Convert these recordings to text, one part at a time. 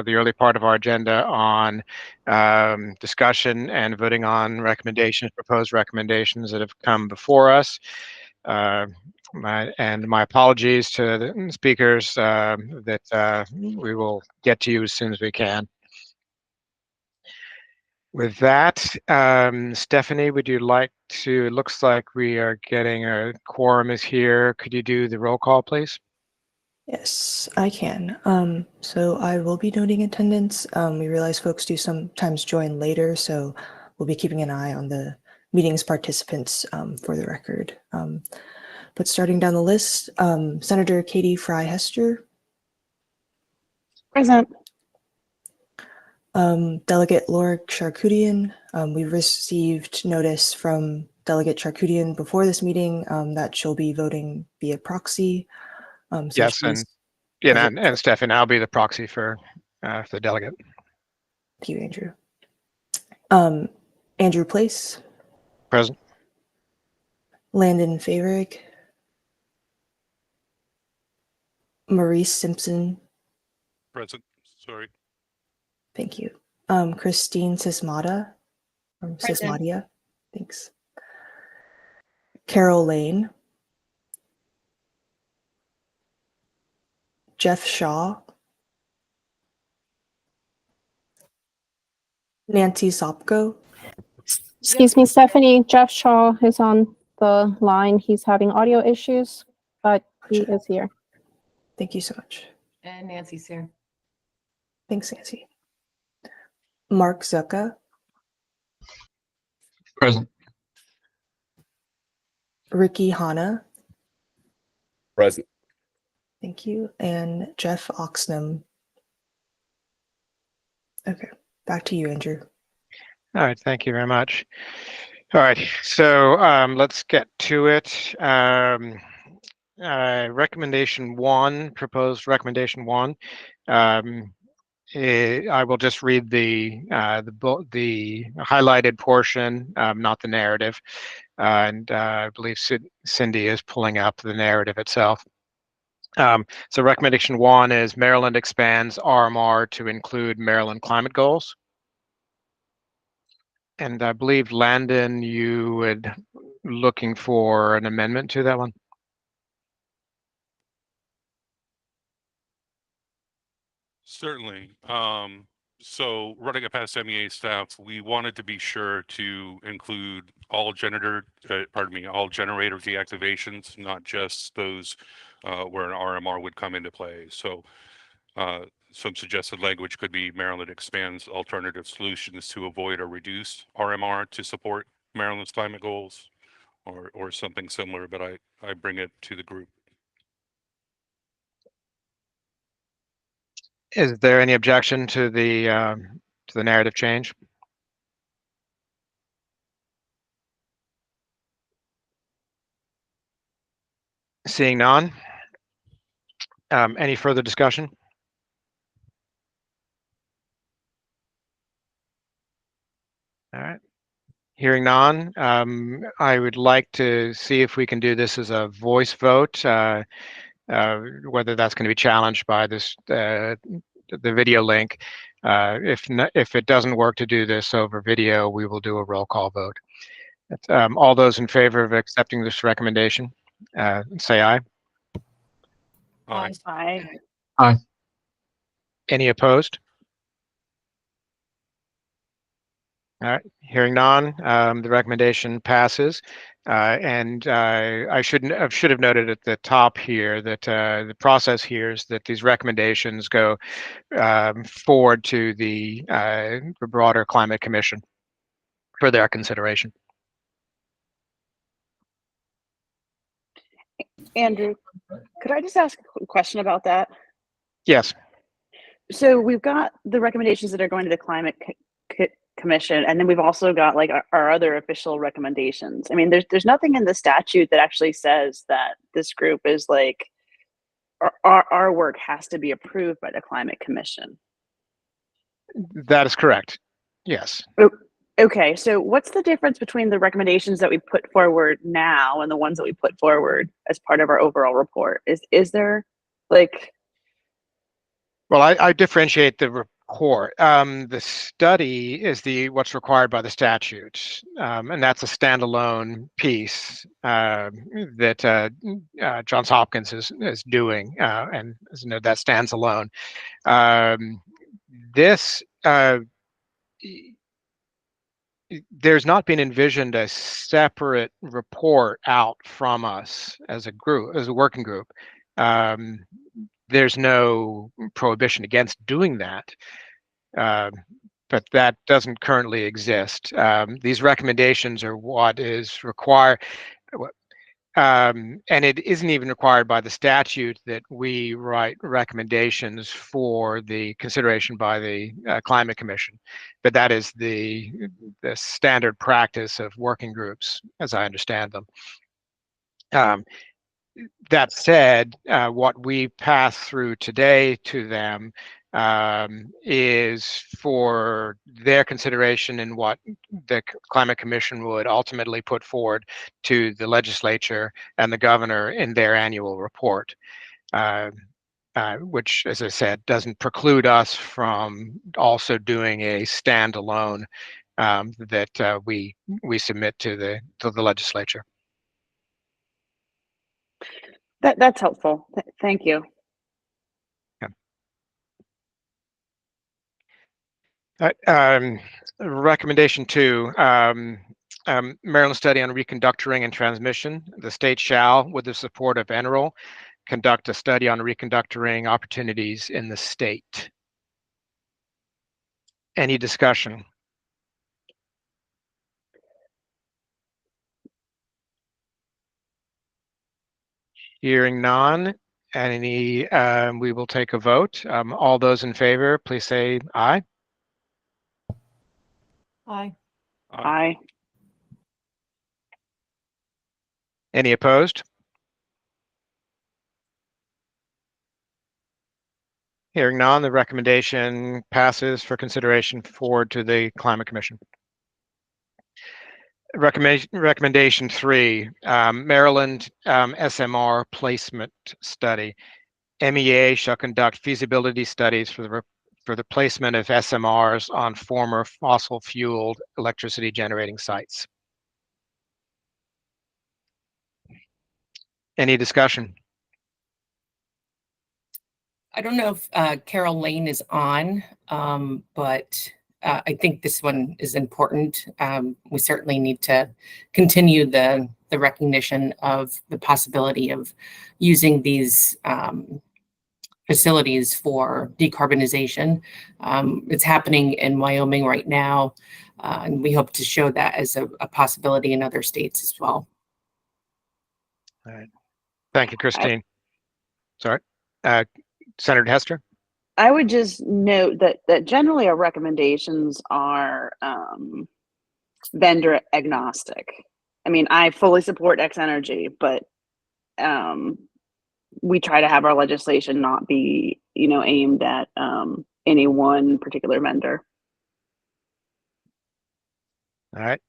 the early part of our agenda on discussion and voting on recommendations, proposed recommendations that have come before us. My apologies to the speakers that we will get to you as soon as we can. With that, Stephanie, would you like to, it looks like we are getting a quorum is here. Could you do the roll call, please? Yes, I can. So I will be noting attendance. We realize folks do sometimes join later, so we'll be keeping an eye on the meeting's participants for the record. But starting down the list, Senator Katie Fry-Hester. Present. Delegate Laura Charkoudian. We've received notice from Delegate Charkoudian before this meeting that she'll be voting via proxy. So yes, and Stefan, I'll be the proxy for the delegate. Thank you, Andrew. Andrew Place. Present. Landon Favorig. Maurice Simpson. Present. Sorry. Thank you. Christine Sismata. Sismadia. Thanks. Carol Lane. Jeff Shaw. Nancy Sopko. Excuse me, Stephanie. Jeff Shaw is on the line. He's having audio issues, but he is here. Thank you so much. And Nancy's here. Thanks, Nancy. Mark Zucca. Present. Ricky Hanna. Present. Thank you. And Jeff Oxnam. Okay, back to you, Andrew. All right, thank you very much. All right, so let's get to it. Recommendation one, proposed recommendation one. I will just read the highlighted portion, not the narrative, and I believe Cindy is pulling up the narrative itself. So recommendation one is Maryland expands RMR to include Maryland climate goals. And I believe, Landon, you would looking for an amendment to that one. Certainly. So running it past MEA staff, we wanted to be sure to include all generator deactivations, not just those where an RMR would come into play. So some suggested language could be Maryland expands alternative solutions to avoid or reduce RMR to support Maryland's climate goals, or something similar, but I bring it to the group. Is there any objection to the narrative change? Seeing none. Any further discussion? All right. Hearing none, I would like to see if we can do this as a voice vote, whether that's going to be challenged by this the video link. If it doesn't work to do this over video, we will do a roll call vote. All those in favor of accepting this recommendation, say aye. Aye. Aye. Aye. Any opposed? All right, hearing none, the recommendation passes. And I should have noted at the top here that the process here is that these recommendations go forward to the broader Climate Commission for their consideration. Andrew, could I just ask a question about that? Yes. So we've got the recommendations that are going to the Climate Commission, and then we've also got like our other official recommendations. I mean, there's nothing in the statute that actually says that this group is like our work has to be approved by the Climate Commission. That is correct. Yes. Okay, so what's the difference between the recommendations that we put forward now and the ones that we put forward as part of our overall report? Is there like? Well, I differentiate the report. The study is what's required by the statute, and that's a standalone piece that Johns Hopkins is doing, and as you know, that stands alone. This there's not been envisioned a separate report out from us as a group, as a working group. There's no prohibition against doing that, but that doesn't currently exist. These recommendations are what is required, and it isn't even required by the statute that we write recommendations for the consideration by the Climate Commission, but that is the standard practice of working groups, as I understand them. That said, what we pass through today to them is for their consideration in what the Climate Commission would ultimately put forward to the legislature and the governor in their annual report, which, as I said, doesn't preclude us from also doing a standalone that we submit to the legislature. That's helpful. Thank you. Recommendation 2, Maryland study on reconductoring and transmission. The state shall, with the support of NREL, conduct a study on reconductoring opportunities in the state. Any discussion? Hearing none, we will take a vote. All those in favor, please say aye. Aye. Aye. Any opposed? Hearing none, the recommendation passes for consideration forward to the Climate Commission. Recommendation 3, Maryland SMR placement study. MEA shall conduct feasibility studies for the placement of SMRs on former fossil-fueled electricity generating sites. Any discussion? I don't know if Carol Lane is on, but I think this one is important. We certainly need to continue the recognition of the possibility of using these facilities for decarbonization. It's happening in Wyoming right now, and we hope to show that as a possibility in other states as well. All right. Thank you, Christine. Sorry. Senator Hester? I would just note that generally our recommendations are vendor agnostic. I mean, I fully support X Energy, but we try to have our legislation not be, aimed at any one particular vendor. All right.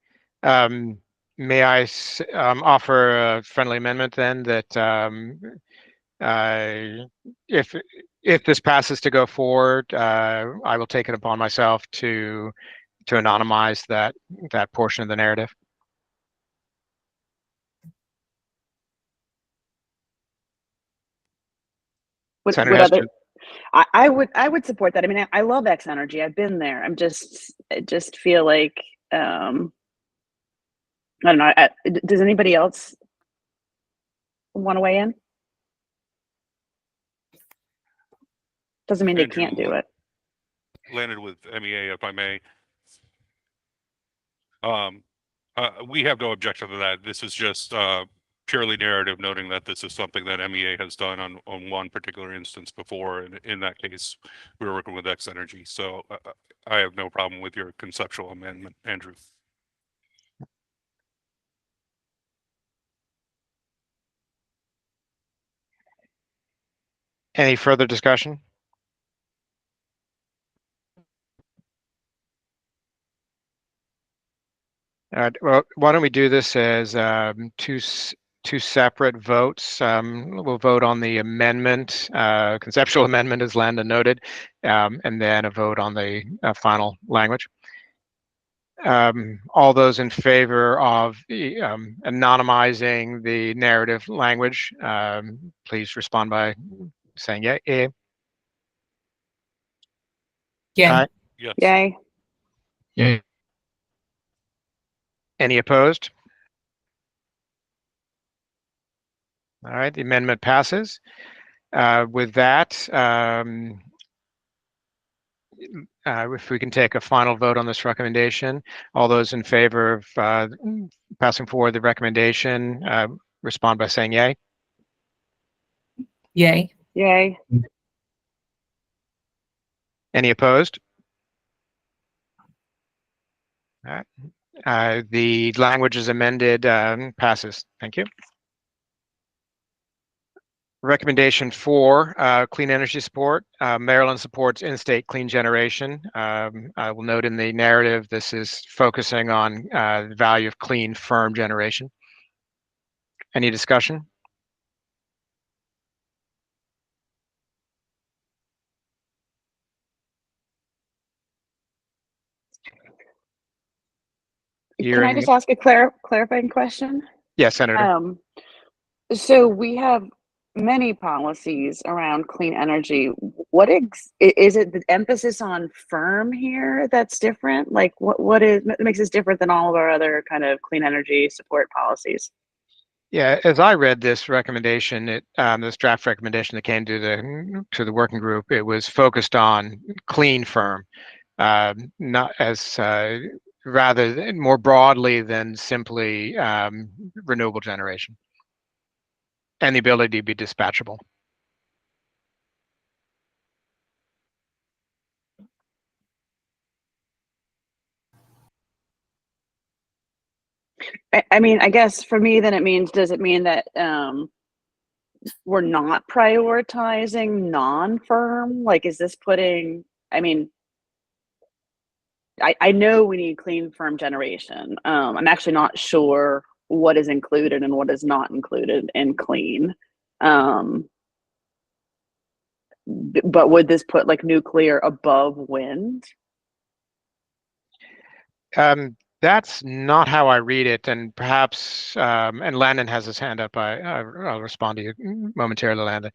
May I offer a friendly amendment then that if this passes to go forward, I will take it upon myself to anonymize that portion of the narrative. Senator Hester? I would support that. I mean, I love X Energy. I just feel like I don't know. Does anybody else want to weigh in? Doesn't mean they can't do it. Landed with MEA, if I may. We have no objection to that. This is just purely narrative, noting that this is something that MEA has done on one particular instance before, and in that case, we were working with X Energy. So I have no problem with your conceptual amendment, Andrew. Any further discussion? All right, well, why don't we do this as two separate votes. We'll vote on the amendment, conceptual amendment, as Landon noted, and then a vote on the final language. All those in favor of anonymizing the narrative language, please respond by saying yay. Yeah. Aye. Yes. Yay. Yay. Any opposed? All right, the amendment passes. With that, if we can take a final vote on this recommendation, all those in favor of passing forward the recommendation, respond by saying yay. Yay. Yay. Any opposed? All right. The language is amended, passes. Thank you. Recommendation 4, clean energy support. Maryland supports in-state clean generation. I will note in the narrative, this is focusing on the value of clean, firm generation. Any discussion? Can I just ask a clarifying question? Yes, Senator. So we have many policies around clean energy. What is it? The emphasis on firm here that's different? Like what makes this different than all of our other kind of clean energy support policies? Yeah, as I read this recommendation, this draft recommendation that came to the working group, it was focused on clean, firm, not as rather more broadly than simply renewable generation and the ability to be dispatchable. I mean, I guess for me, then does it mean that we're not prioritizing non-firm? Like, is this putting, I mean, I know we need clean, firm generation. I'm actually not sure what is included and what is not included in clean. But would this put like nuclear above wind? That's not how I read it, and perhaps, and Landon has his hand up. I'll respond to you momentarily, Landon.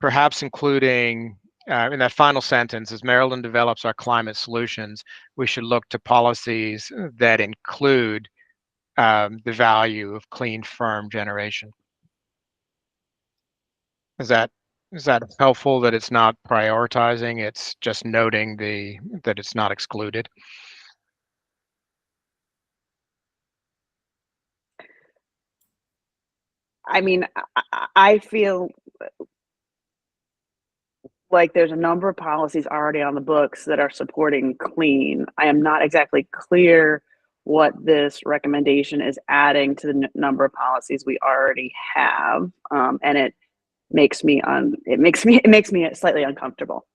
Perhaps including in that final sentence, as Maryland develops our climate solutions, we should look to policies that include the value of clean, firm generation. Is that helpful? That it's not prioritizing; it's just noting that it's not excluded. I mean, I feel like there's a number of policies already on the books that are supporting clean. I am not exactly clear what this recommendation is adding to the number of policies we already have, and it makes me slightly uncomfortable.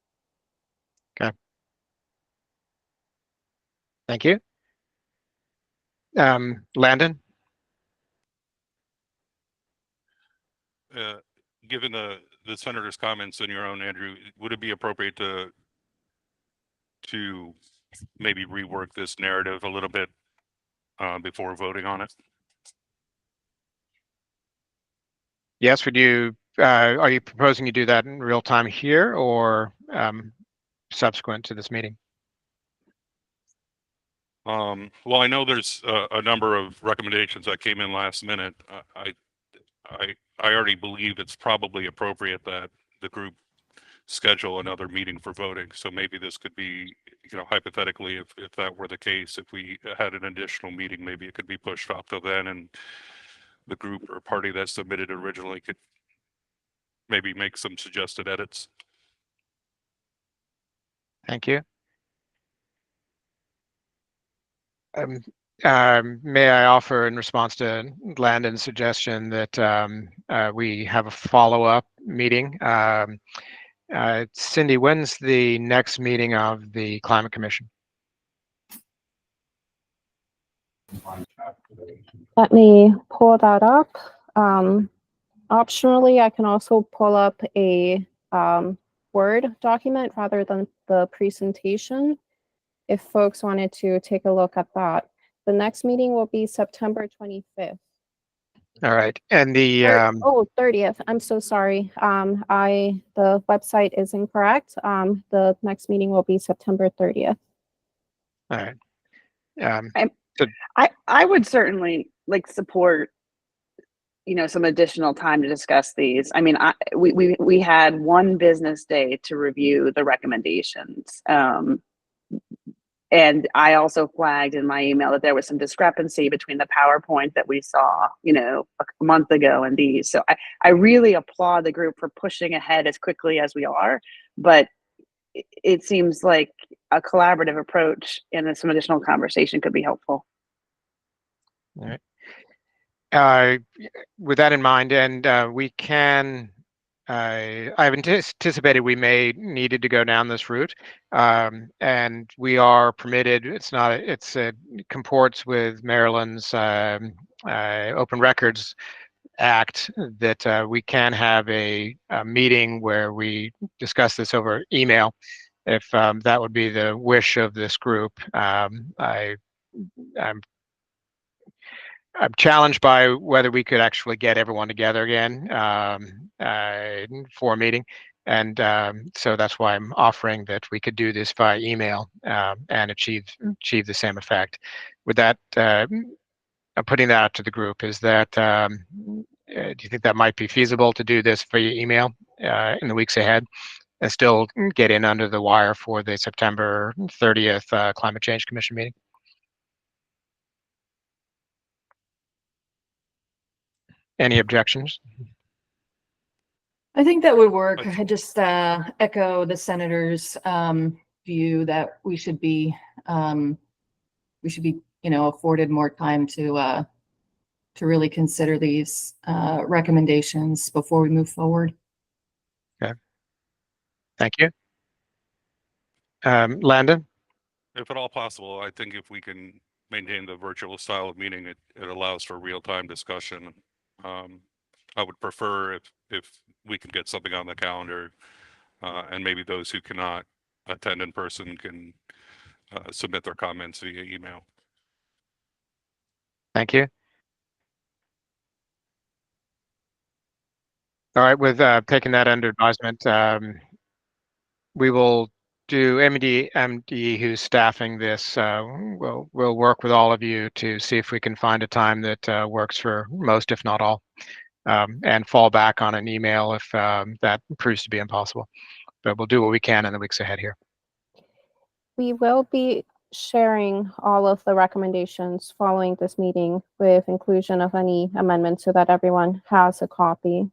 Okay. Thank you. Landon? Given the senator's comments and your own, Andrew, would it be appropriate to maybe rework this narrative a little bit before voting on it? Yes, would you, are you proposing you do that in real time here or subsequent to this meeting? Well, I know there's a number of recommendations that came in last minute. I already believe it's probably appropriate that the group schedule another meeting for voting. So maybe this could be, hypothetically, if that were the case, if we had an additional meeting, maybe it could be pushed off till then, and the group or party that submitted originally could maybe make some suggested edits. Thank you. May I offer in response to Landon's suggestion that we have a follow-up meeting? Cindy, when's the next meeting of the Climate Commission? Let me pull that up. Optionally, I can also pull up a Word document rather than the presentation if folks wanted to take a look at that. The next meeting will be September 25th. All right. And the 30th. I'm so sorry. The website is incorrect. The next meeting will be September 30th. all right. I would certainly like support, you know, some additional time to discuss these. I mean, we had one business day to review the recommendations. And I also flagged in my email that there was some discrepancy between the PowerPoint that we saw, you know, a month ago and these. So I really applaud the group for pushing ahead as quickly as we are, but it seems like a collaborative approach and some additional conversation could be helpful. All right. With that in mind, and we can, I've anticipated we may needed to go down this route, and we are permitted. It's not. It comports with Maryland's Open Records Act that we can have a meeting where we discuss this over email, if that would be the wish of this group. I'm challenged by whether we could actually get everyone together again for a meeting. And so that's why I'm offering that we could do this via email and achieve the same effect. With that, I'm putting that out to the group. Is that, do you think that might be feasible to do this via email in the weeks ahead and still get in under the wire for the September 30th Climate Change Commission meeting? Any objections? I think that would work. I just echo the senator's view that we should be, you know, afforded more time to really consider these recommendations before we move forward. Okay. Thank you. Landon? If at all possible, I think if we can maintain the virtual style of meeting, it allows for real-time discussion. I would prefer if we could get something on the calendar, and maybe those who cannot attend in person can submit their comments via email. Thank you. All right, with taking that under advisement, we will do MD, who's staffing this. We'll work with all of you to see if we can find a time that works for most, if not all, and fall back on an email if that proves to be impossible. But we'll do what we can in the weeks ahead here. We will be sharing all of the recommendations following this meeting with inclusion of any amendments so that everyone has a copy.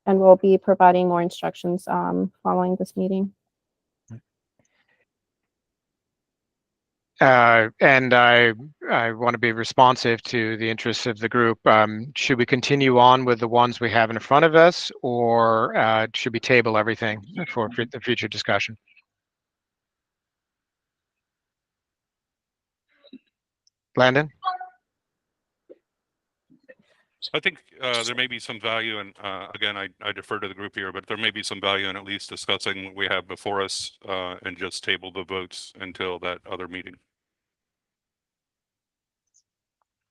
And we'll be providing more instructions following this meeting. And I want to be responsive to the interests of the group. Should we continue on with the ones we have in front of us, or should we table everything for the future discussion? Landon? I think there may be some value, and again, I defer to the group here, but there may be some value in at least discussing what we have before us and just table the votes until that other meeting.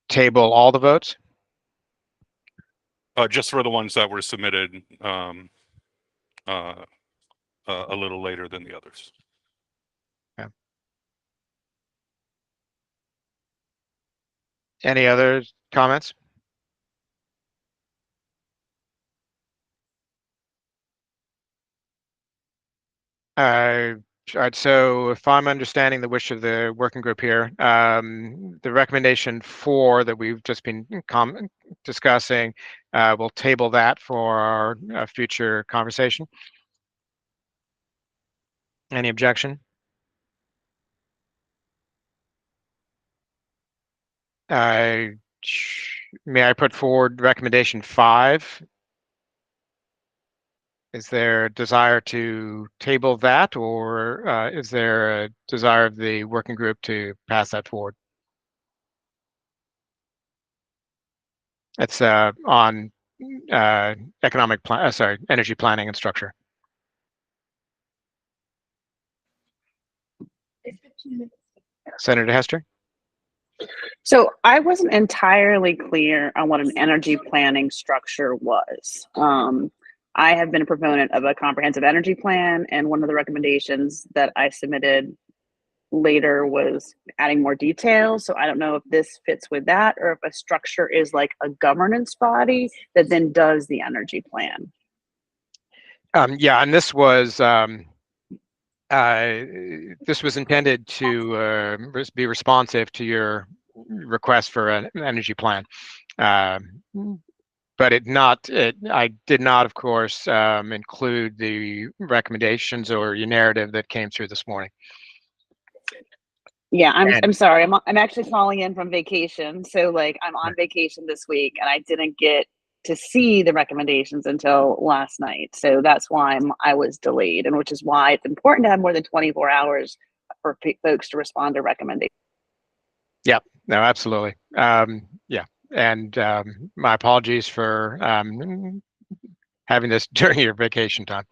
Table all the votes? Just for the ones that were submitted a little later than the others. Okay. Any other comments? All right, so if I'm understanding the wish of the working group here, the recommendation 4 that we've just been discussing, we'll table that for our future conversation. Any objection? May I put forward recommendation 5? Is there a desire to table that, or is there a desire of the working group to pass that forward? It's on energy planning and structure. Senator Hester? So I wasn't entirely clear on what an energy planning structure was. I have been a proponent of a comprehensive energy plan, and one of the recommendations that I submitted later was adding more details. So I don't know if this fits with that, or if a structure is like a governance body that then does the energy plan. Yeah, and this was intended to be responsive to your request for an energy plan, but I did not, of course, include the recommendations or your narrative that came through this morning. Yeah, I'm sorry. I'm actually calling in from vacation, so like I'm on vacation this week, and I didn't get to see the recommendations until last night. So that's why I was delayed, and which is why it's important to have more than 24 hours for folks to respond to recommendations. Yeah, no, absolutely. Yeah, and my apologies for having this during your vacation time.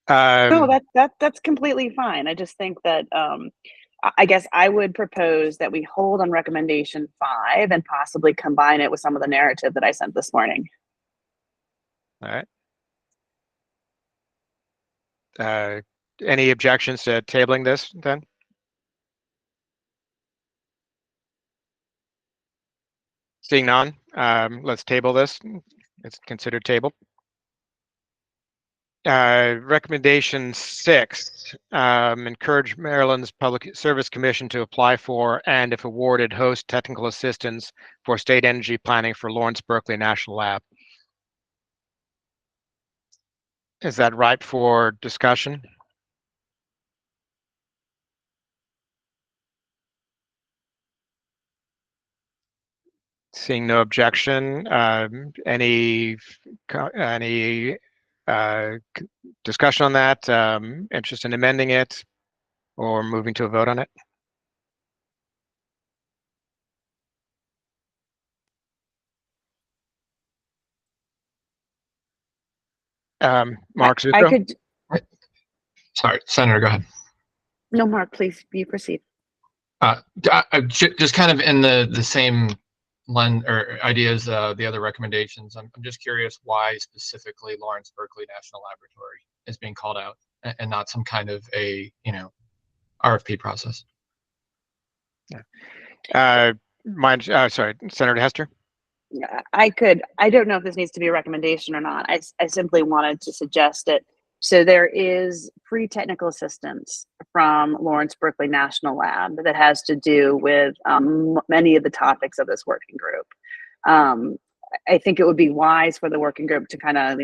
No, that's completely fine. I just think that I guess I would propose that we hold on recommendation 5 and possibly combine it with some of the narrative that I sent this morning. All right. Any objections to tabling this then? Seeing none, let's table this. It's considered tabled. Recommendation 6, encourage Maryland's Public Service Commission to apply for and, if awarded, host technical assistance for state energy planning for Lawrence Berkeley National Lab. Is that ripe for discussion? Seeing no objection, any discussion on that? Interest in amending it or moving to a vote on it? Mark Zucco? I could. Sorry, Senator, go ahead. No, Mark, please, you proceed. Just kind of in the same lens or ideas, the other recommendations. I'm just curious why specifically Lawrence Berkeley National Laboratory is being called out and not some kind of a RFP process. Yeah. Sorry, Senator Hester. I don't know if this needs to be a recommendation or not. I simply wanted to suggest it. So there is free technical assistance from Lawrence Berkeley National Lab that has to do with many of the topics of this working group. I think it would be wise for the working group to kind of,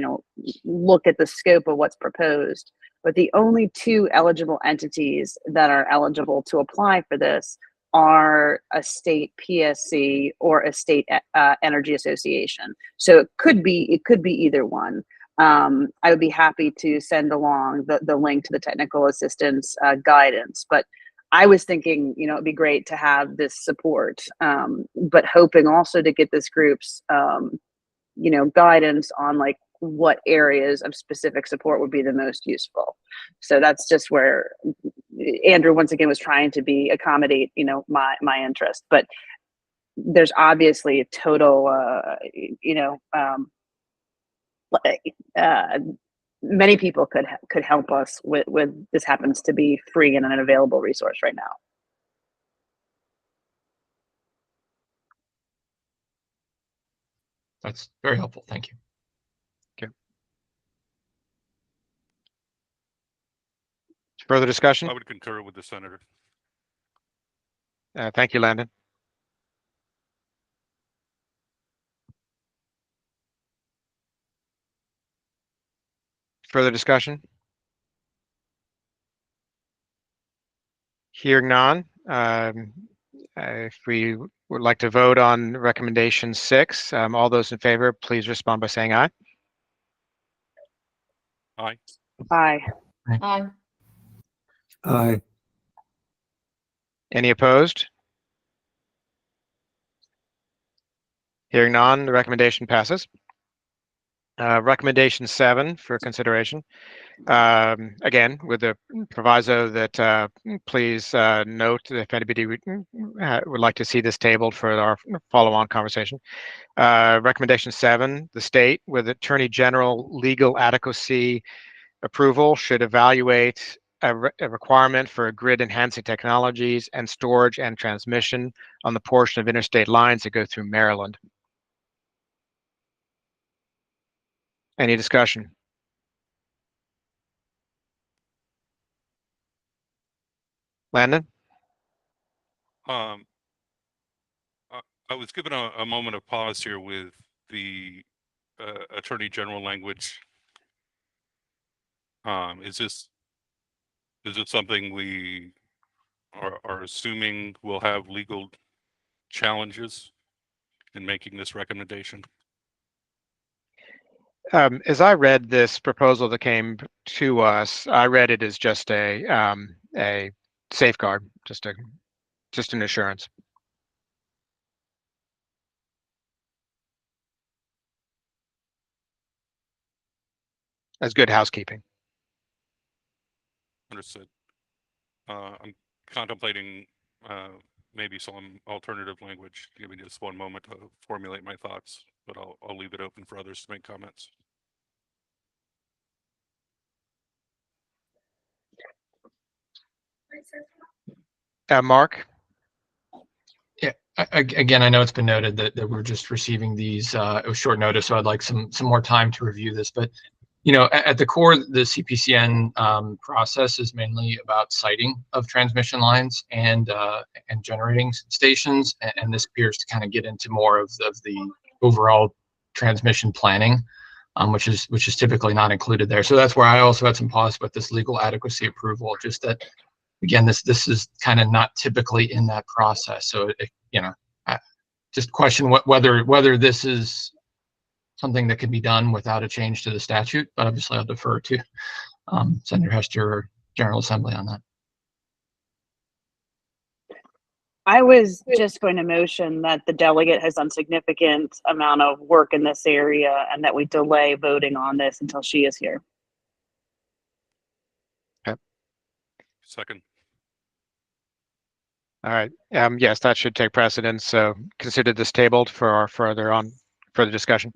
look at the scope of what's proposed. But the only 2 eligible entities that are eligible to apply for this are a state PSC or a state energy association. So it could be either one. I would be happy to send along the link to the technical assistance guidance, but I was thinking, it'd be great to have this support, but hoping also to get this group's, guidance on like what areas of specific support would be the most useful. So that's just where Andrew once again was trying to accommodate, my interest, but there's obviously a total, many people could help us with this. Happens to be free and an available resource right now. That's very helpful. Thank you. Okay. Further discussion? I would concur with the senator. Thank you, Landon. Further discussion? Hearing none, if we would like to vote on recommendation 6, all those in favor, please respond by saying aye. Aye. Aye. Aye. Aye. Any opposed? Hearing none, the recommendation passes. Recommendation 7 for consideration. Again, with the proviso that please note if anybody would like to see this tabled for our follow-on conversation. Recommendation 7, the state with Attorney General legal adequacy approval should evaluate a requirement for grid enhancing technologies and storage and transmission on the portion of interstate lines that go through Maryland. Any discussion? Landon? Um, I was given a moment of pause here with the Attorney General language. Is this something we are assuming will have legal challenges in making this recommendation? As I read this proposal that came to us, I read it as just a safeguard, just an assurance. As good housekeeping. Understood. I'm contemplating maybe some alternative language. Give me just one moment to formulate my thoughts, but I'll leave it open for others to make comments. Mark? Yeah, again, I know it's been noted that we're just receiving these, it was short notice, so I'd like some more time to review this. But, you know, at the core, the CPCN process is mainly about siting of transmission lines and generating stations. And this appears to kind of get into more of the overall transmission planning, which is typically not included there. So that's where I also had some pause with this legal adequacy approval, just that, again, this is kind of not typically in that process. So, you know, I just question whether this is something that can be done without a change to the statute. But obviously, I'll defer to Senator Hester or General Assembly on that. I was just going to motion that the delegate has done significant amount of work in this area and that we delay voting on this until she is here. Second. All right. Yes, that should take precedence. So consider this tabled for our further discussion.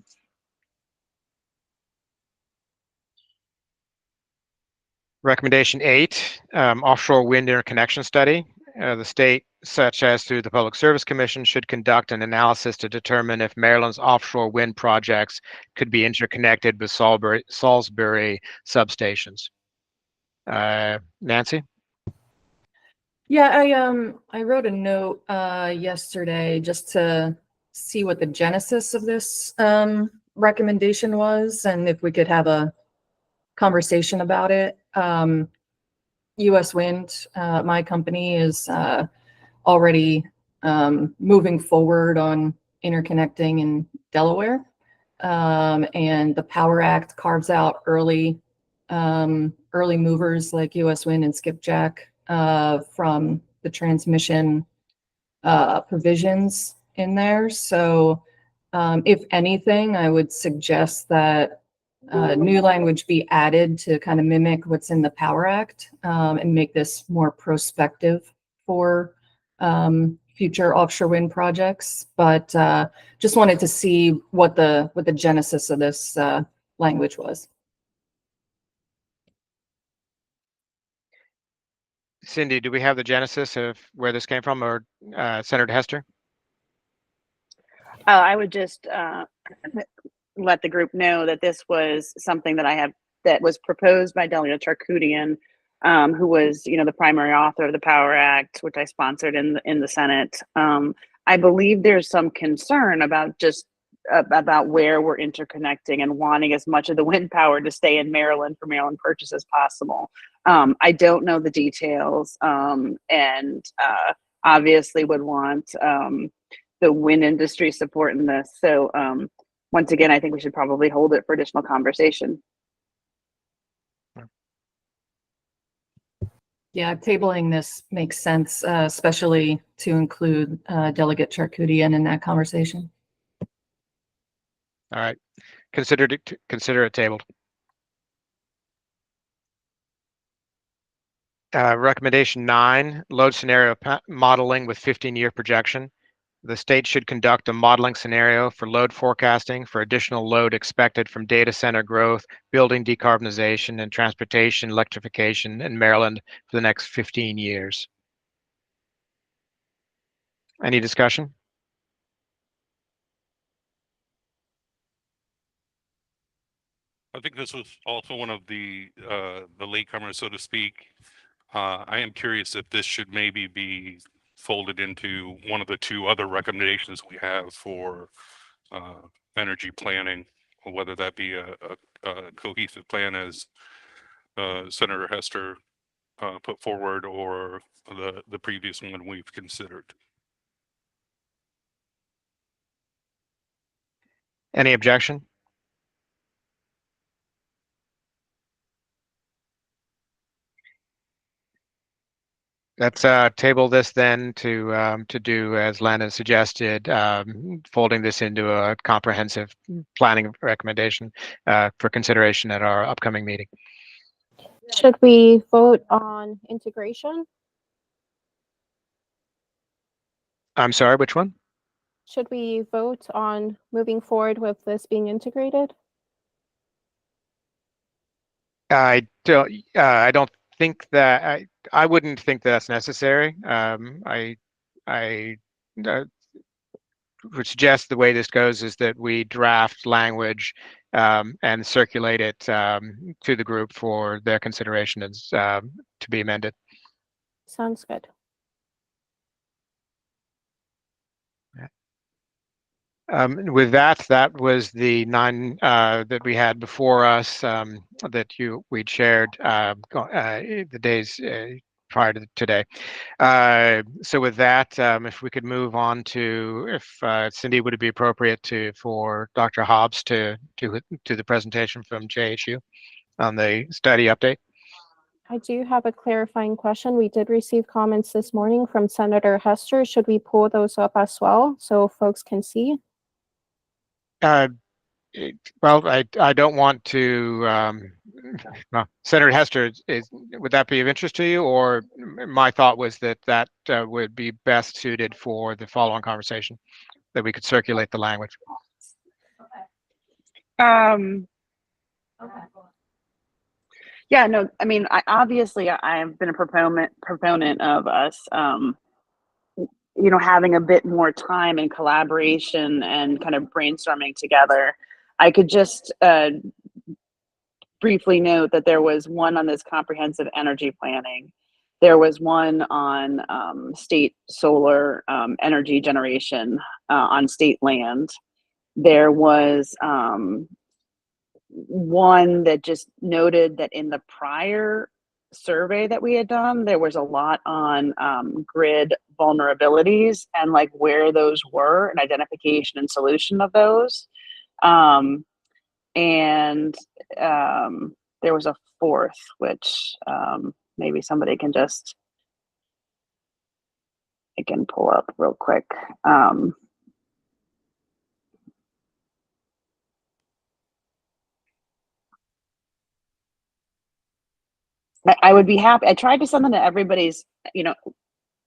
Recommendation 8, offshore wind interconnection study. The state, such as through the Public Service Commission, should conduct an analysis to determine if Maryland's offshore wind projects could be interconnected with Salisbury substations. Nancy? Yeah, I wrote a note yesterday just to see what the genesis of this recommendation was and if we could have a conversation about it. US Wind, my company, is already moving forward on interconnecting in Delaware. And the Power Act carves out early movers like US Wind and Skipjack from the transmission provisions in there. So if anything, I would suggest that new language be added to kind of mimic what's in the Power Act and make this more prospective for future offshore wind projects. But just wanted to see what the genesis of this language was. Cindy, do we have the genesis of where this came from, or Senator Hester? I would just let the group know that this was something that was proposed by Delegate Charkoudian, who was, the primary author of the Power Act, which I sponsored in the Senate. I believe there's some concern about about where we're interconnecting and wanting as much of the wind power to stay in Maryland for Maryland purchase as possible. I don't know the details, and obviously would want the wind industry support in this. So once again, I think we should probably hold it for additional conversation. Yeah, tabling this makes sense, especially to include Delegate Charkoudian in that conversation. All right. Consider it tabled. Recommendation 9, load scenario modeling with 15-year projection. The state should conduct a modeling scenario for load forecasting for additional load expected from data center growth, building decarbonization, and transportation electrification in Maryland for the next 15 years. Any discussion? I think this was also one of the latecomers, so to speak. I am curious if this should maybe be folded into one of the 2 other recommendations we have for energy planning, or whether that be a cohesive plan as Senator Hester put forward, or the previous one we've considered. Any objection? Let's table this then to do as Landon suggested, folding this into a comprehensive planning recommendation for consideration at our upcoming meeting. Should we vote on integration? I'm sorry, which one? Should we vote on moving forward with this being integrated? I don't think that I wouldn't think that's necessary. I would suggest the way this goes is that we draft language and circulate it to the group for their consideration as to be amended. Sounds good. With that was the 9 that we had before us that we'd shared the days prior to today. So with that, if we could move on to, if Cindy, would it be appropriate for Dr. Hobbs to the presentation from JHU on the study update? I do have a clarifying question. We did receive comments this morning from Senator Hester. Should we pull those up as well so folks can see? Well, I don't want to. Well, Senator Hester, would that be of interest to you, or my thought was that would be best suited for the following conversation, that we could circulate the language. Yeah, no, I mean, I've been a proponent of us, having a bit more time and collaboration and kind of brainstorming together. I could just briefly note that there was one on this comprehensive energy planning. There was one on state solar energy generation on state land. There was one that just noted that in the prior survey that we had done, there was a lot on grid vulnerabilities and like where those were and identification and solution of those. And there was a 4th, which maybe somebody can just, I can pull up real quick. I would be happy. I tried to send them to everybody's,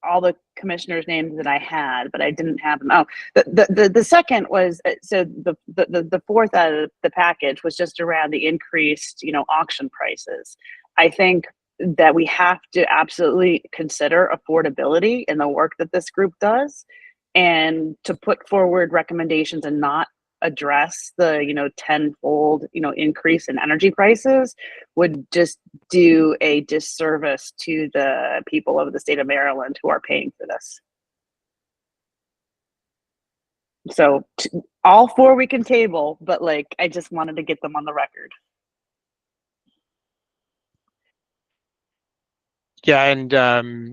all the commissioners' names that I had, but I didn't have them. Oh, the second was, so the 4th out of the package was just around the increased, auction prices. I think that we have to absolutely consider affordability in the work that this group does, and to put forward recommendations and not address the tenfold increase in energy prices would just do a disservice to the people of the state of Maryland who are paying for this. So all 4 we can table, but I just wanted to get them on the record. Yeah, and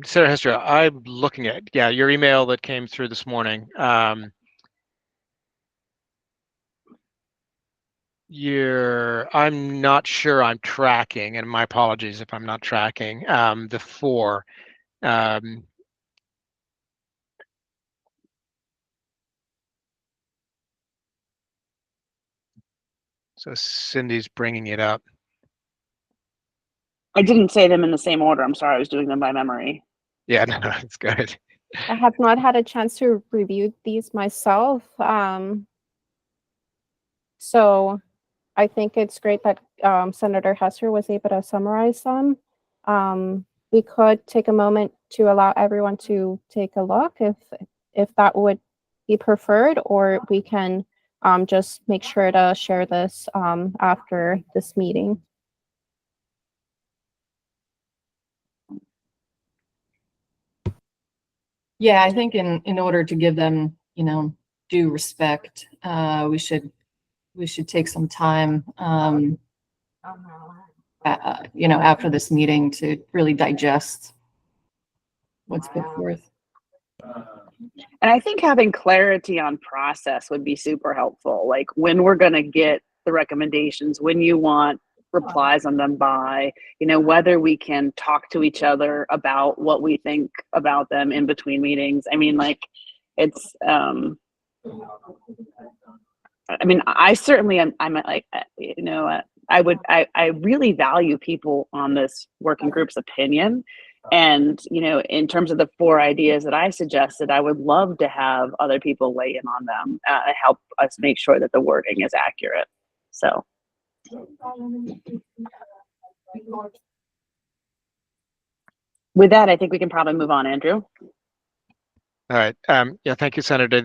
Senator Hester, I'm looking at your email that came through this morning. I'm not sure I'm tracking, and my apologies if I'm not tracking the 4. So Cindy's bringing it up. I didn't say them in the same order. I'm sorry. I was doing them by memory. Yeah, no, it's good. I have not had a chance to review these myself. So I think it's great that Senator Hester was able to summarize them. We could take a moment to allow everyone to take a look if that would be preferred, or we can just make sure to share this after this meeting. Yeah, I think in order to give them, due respect, we should take some time, after this meeting to really digest what's put forth. And I think having clarity on process would be super helpful. Like when we're going to get the recommendations, when you want replies on them by, whether we can talk to each other about what we think about them in between meetings. I mean, like it's, I certainly am, I'm like, I really value people on this working group's opinion. And, in terms of the 4 ideas that I suggested, I would love to have other people weigh in on them, help us make sure that the wording is accurate. So. With that, I think we can probably move on, Andrew. All right. Yeah, thank you, Senator.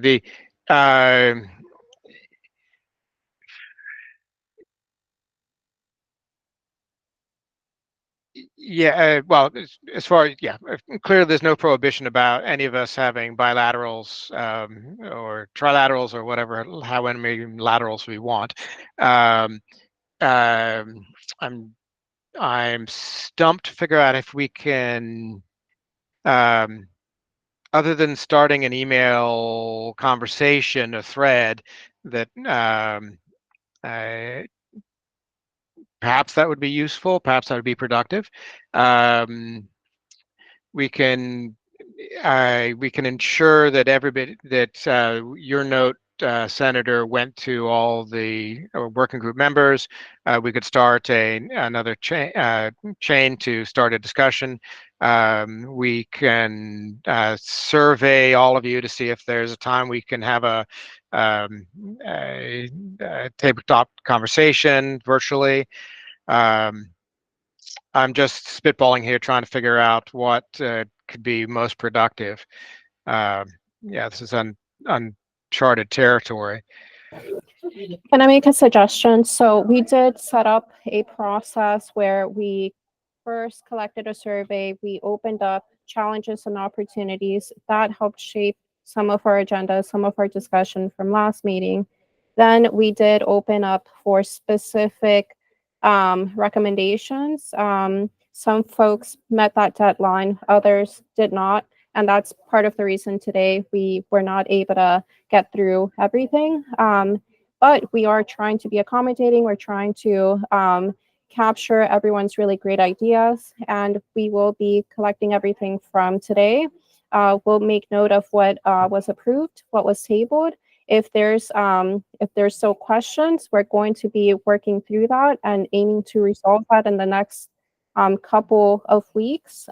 Well, as far as, clearly there's no prohibition about any of us having bilaterals or trilaterals or whatever, how many laterals we want. I'm stumped to figure out if we can, other than starting an email conversation, a thread that perhaps that would be useful, perhaps that would be productive. We can ensure that everybody, that your note, Senator, went to all the working group members. We could start another chain to start a discussion. We can survey all of you to see if there's a time we can have a tabletop conversation virtually. I'm just spitballing here, trying to figure out what could be most productive. This is uncharted territory. Can I make a suggestion? So we did set up a process where we first collected a survey. We opened up challenges and opportunities that helped shape some of our agendas, some of our discussion from last meeting. Then we did open up for specific recommendations. Some folks met that deadline, others did not. And that's part of the reason today we were not able to get through everything. But we are trying to be accommodating. We're trying to capture everyone's really great ideas. And we will be collecting everything from today. We'll make note of what was approved, what was tabled. If there's still questions, we're going to be working through that and aiming to resolve that in the next couple of weeks,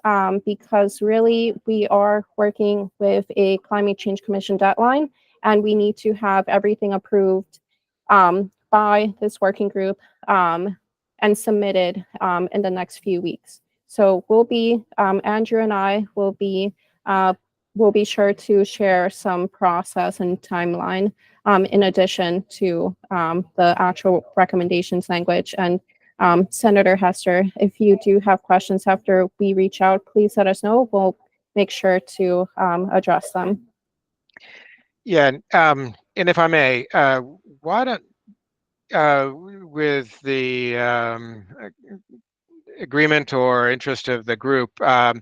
because really we are working with a Climate Change Commission deadline, and we need to have everything approved by this working group and submitted in the next few weeks. So we'll be, Andrew and I will be sure to share some process and timeline in addition to the actual recommendations language. And Senator Hester, if you do have questions after we reach out, please let us know. We'll make sure to address them. Yeah, and if I may, why don't, with the agreement or interest of the group, why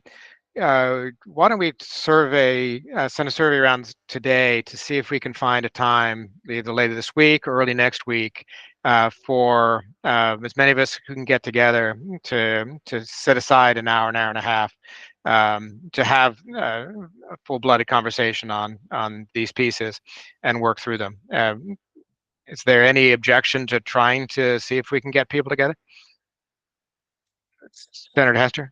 don't we send a survey around today to see if we can find a time either later this week or early next week for as many of us who can get together to set aside an hour and a half to have a full-blooded conversation on these pieces and work through them. Is there any objection to trying to see if we can get people together? Senator Hester?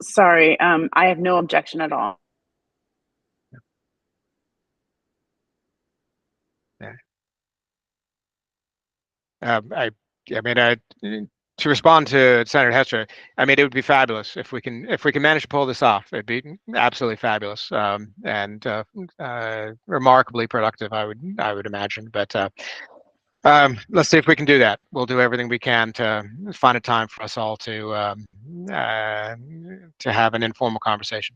Sorry, I have no objection at all. I mean, to respond to Senator Hester, I mean, it would be fabulous if we can manage to pull this off. It'd be absolutely fabulous, and remarkably productive, I would imagine. But let's see if we can do that. We'll do everything we can to find a time for us all to have an informal conversation.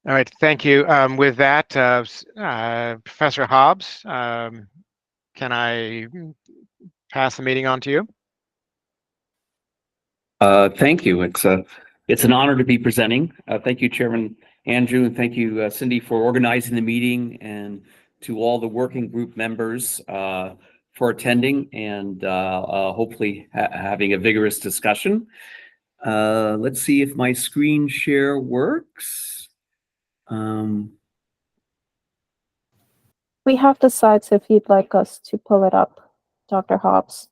All right, thank you. With that, Professor Hobbs, can I pass the meeting on to you? Thank you. It's an honor to be presenting. Thank you, Chairman Andrew, and thank you, Cindy, for organizing the meeting, and to all the working group members for attending and hopefully having a vigorous discussion. Let's see if my screen share works. We have the slides if you'd like us to pull it up, Dr. Hobbs.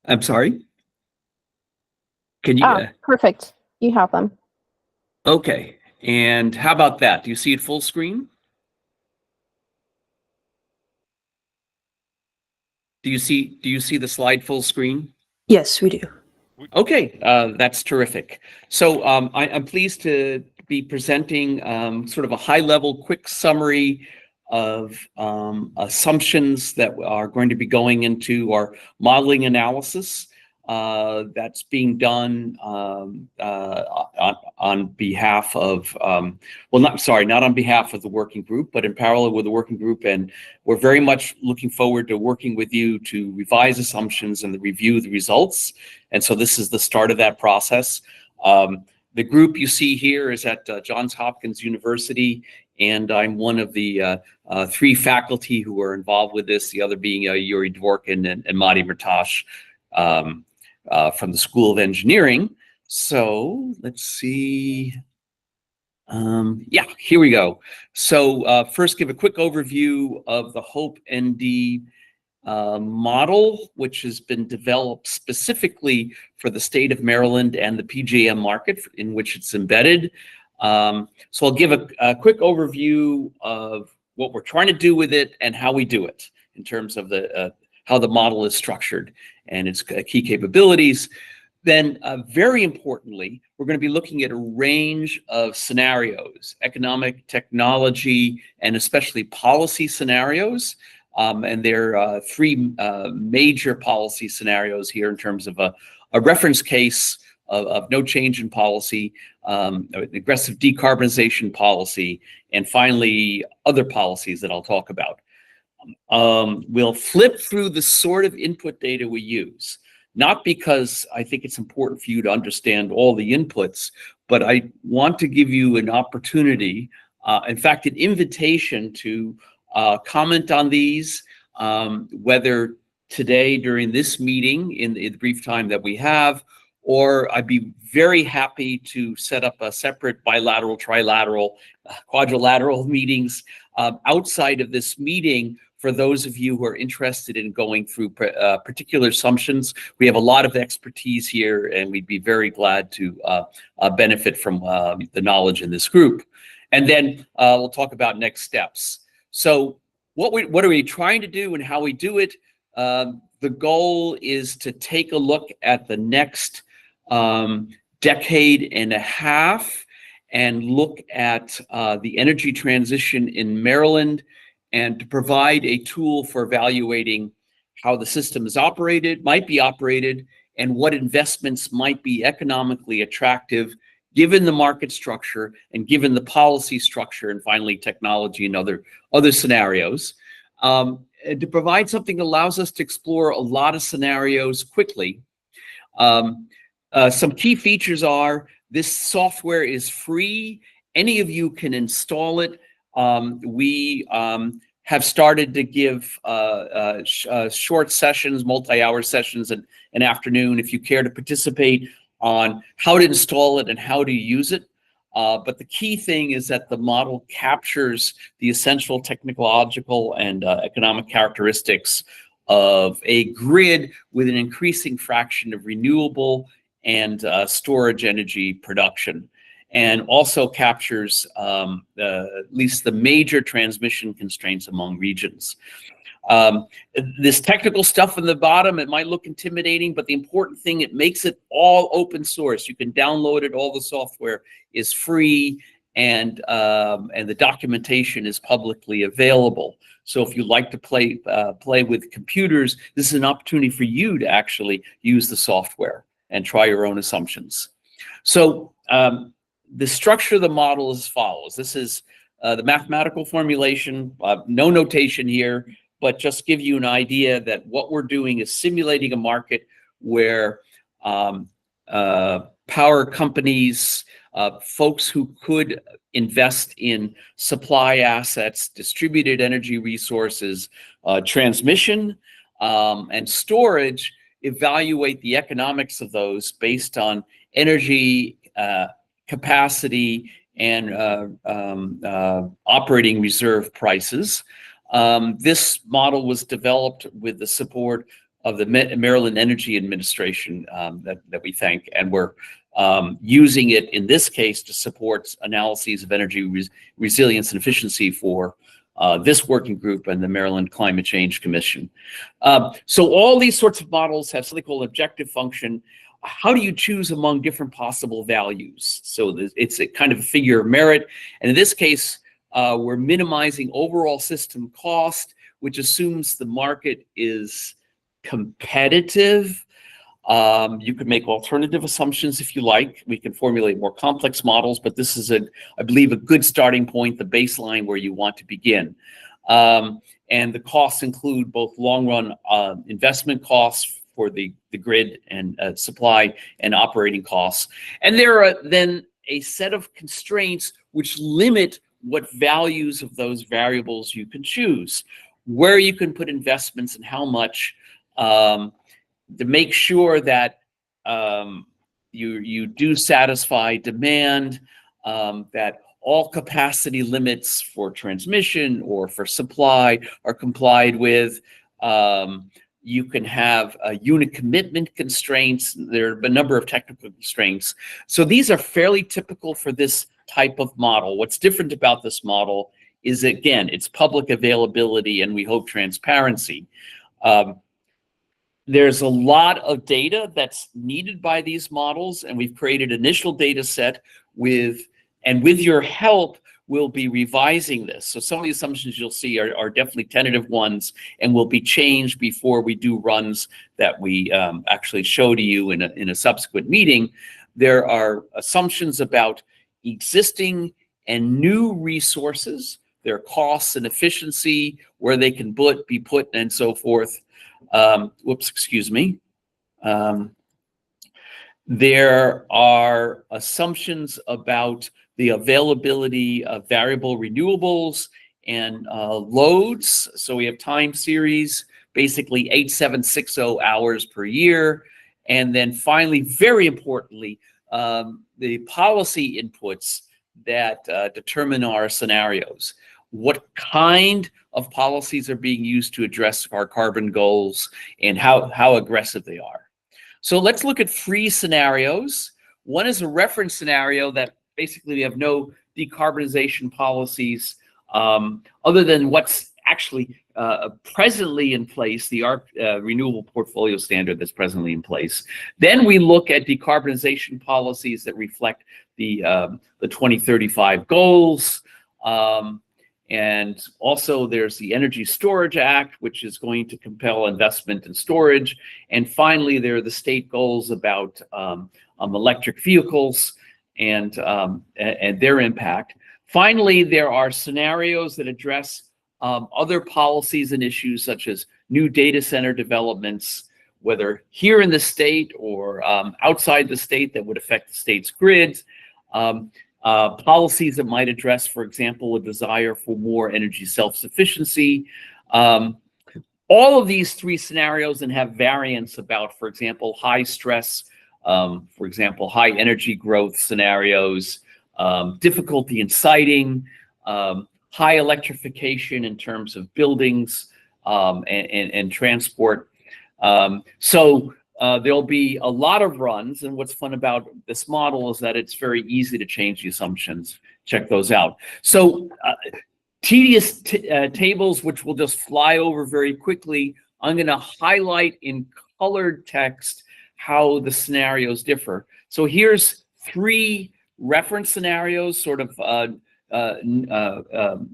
I'm sorry. Can you? Perfect. You have them. Okay. And how about that? Do you see it full screen? Do you see the slide full screen? Yes, we do. Okay, that's terrific. So I'm pleased to be presenting sort of a high-level, quick summary of assumptions that are going to be going into our modeling analysis that's being done on behalf of, not on behalf of the working group, but in parallel with the working group. And we're very much looking forward to working with you to revise assumptions and review the results. And so this is the start of that process. The group you see here is at Johns Hopkins University, and I'm one of the 3 faculty who are involved with this, the other being Yuri Dvorkin and Madi Murtash from the School of Engineering. So let's see. Yeah, here we go. So first, give a quick overview of the HOPE ND model, which has been developed specifically for the state of Maryland and the PJM market in which it's embedded. So I'll give a quick overview of what we're trying to do with it and how we do it in terms of how the model is structured and its key capabilities. Then very importantly, we're going to be looking at a range of scenarios, economic, technology, and especially policy scenarios. And there are 3 major policy scenarios here in terms of a reference case of no change in policy, aggressive decarbonization policy, and finally other policies that I'll talk about. We'll flip through the sort of input data we use, not because I think it's important for you to understand all the inputs, but I want to give you an opportunity, in fact, an invitation to comment on these, whether today during this meeting in the brief time that we have, or I'd be very happy to set up a separate bilateral, trilateral, quadrilateral meetings outside of this meeting for those of you who are interested in going through particular assumptions. We have a lot of expertise here, and we'd be very glad to benefit from the knowledge in this group. And then we'll talk about next steps. So what are we trying to do and how we do it? The goal is to take a look at the next decade and a half and look at the energy transition in Maryland, and to provide a tool for evaluating how the system is might be operated, and what investments might be economically attractive given the market structure and given the policy structure, and finally technology and other scenarios. And to provide something that allows us to explore a lot of scenarios quickly. Some key features are this software is free. Any of you can install it. We have started to give short sessions, multi-hour sessions in an afternoon if you care to participate on how to install it and how to use it. But the key thing is that the model captures the essential technological and economic characteristics of a grid with an increasing fraction of renewable and storage energy production, and also captures at least the major transmission constraints among regions. This technical stuff in the bottom, it might look intimidating, but the important thing, it makes it all open source. You can download it, all the software is free, and the documentation is publicly available. So if you like to play with computers, this is an opportunity for you to actually use the software and try your own assumptions. So the structure of the model is as follows. This is the mathematical formulation, no notation here, but just give you an idea that what we're doing is simulating a market where power companies, folks who could invest in supply assets, distributed energy resources, transmission, and storage, evaluate the economics of those based on energy capacity and operating reserve prices. This model was developed with the support of the Maryland Energy Administration that we thank, and we're using it in this case to support analyses of energy resilience and efficiency for this working group and the Maryland Climate Change Commission. So all these sorts of models have something called objective function. How do you choose among different possible values? So it's a kind of a figure of merit. And in this case, we're minimizing overall system cost, which assumes the market is competitive. You could make alternative assumptions if you like. We can formulate more complex models, but this is, I believe, a good starting point, the baseline where you want to begin. And the costs include both long-run investment costs for the grid and supply and operating costs. And there are then a set of constraints which limit what values of those variables you can choose, where you can put investments and how much, to make sure that you do satisfy demand, that all capacity limits for transmission or for supply are complied with. You can have unit commitment constraints. There are a number of technical constraints. So these are fairly typical for this type of model. What's different about this model is, again, its public availability and we hope transparency. There's a lot of data that's needed by these models, and we've created an initial data set with your help, we'll be revising this. So some of the assumptions you'll see are definitely tentative ones and will be changed before we do runs that we actually show to you in a subsequent meeting. There are assumptions about existing and new resources, their costs and efficiency, where they can be put, and so forth. Whoops, excuse me. There are assumptions about the availability of variable renewables and loads. So we have time series, basically 8760 hours per year. And then finally, very importantly, the policy inputs that determine our scenarios. What kind of policies are being used to address our carbon goals and how aggressive they are. So let's look at 3 scenarios. One is a reference scenario that basically we have no decarbonization policies other than what's actually presently in place, the renewable portfolio standard that's presently in place. Then we look at decarbonization policies that reflect the 2035 goals. And also there's the Energy Storage Act, which is going to compel investment in storage. And finally, there are the state goals about electric vehicles and their impact. Finally, there are scenarios that address other policies and issues such as new data center developments, whether here in the state or outside the state that would affect the state's grids. Policies that might address, for example, a desire for more energy self-sufficiency. All of these three scenarios and have variants about, for example, high stress, for example, high energy growth scenarios, difficulty in siting, high electrification in terms of buildings and transport. There'll be a lot of runs, and what's fun about this model is that it's very easy to change the assumptions. Check those out. So tedious tables, which we'll just fly over very quickly. I'm going to highlight in colored text how the scenarios differ. So here's three reference scenarios, sort of the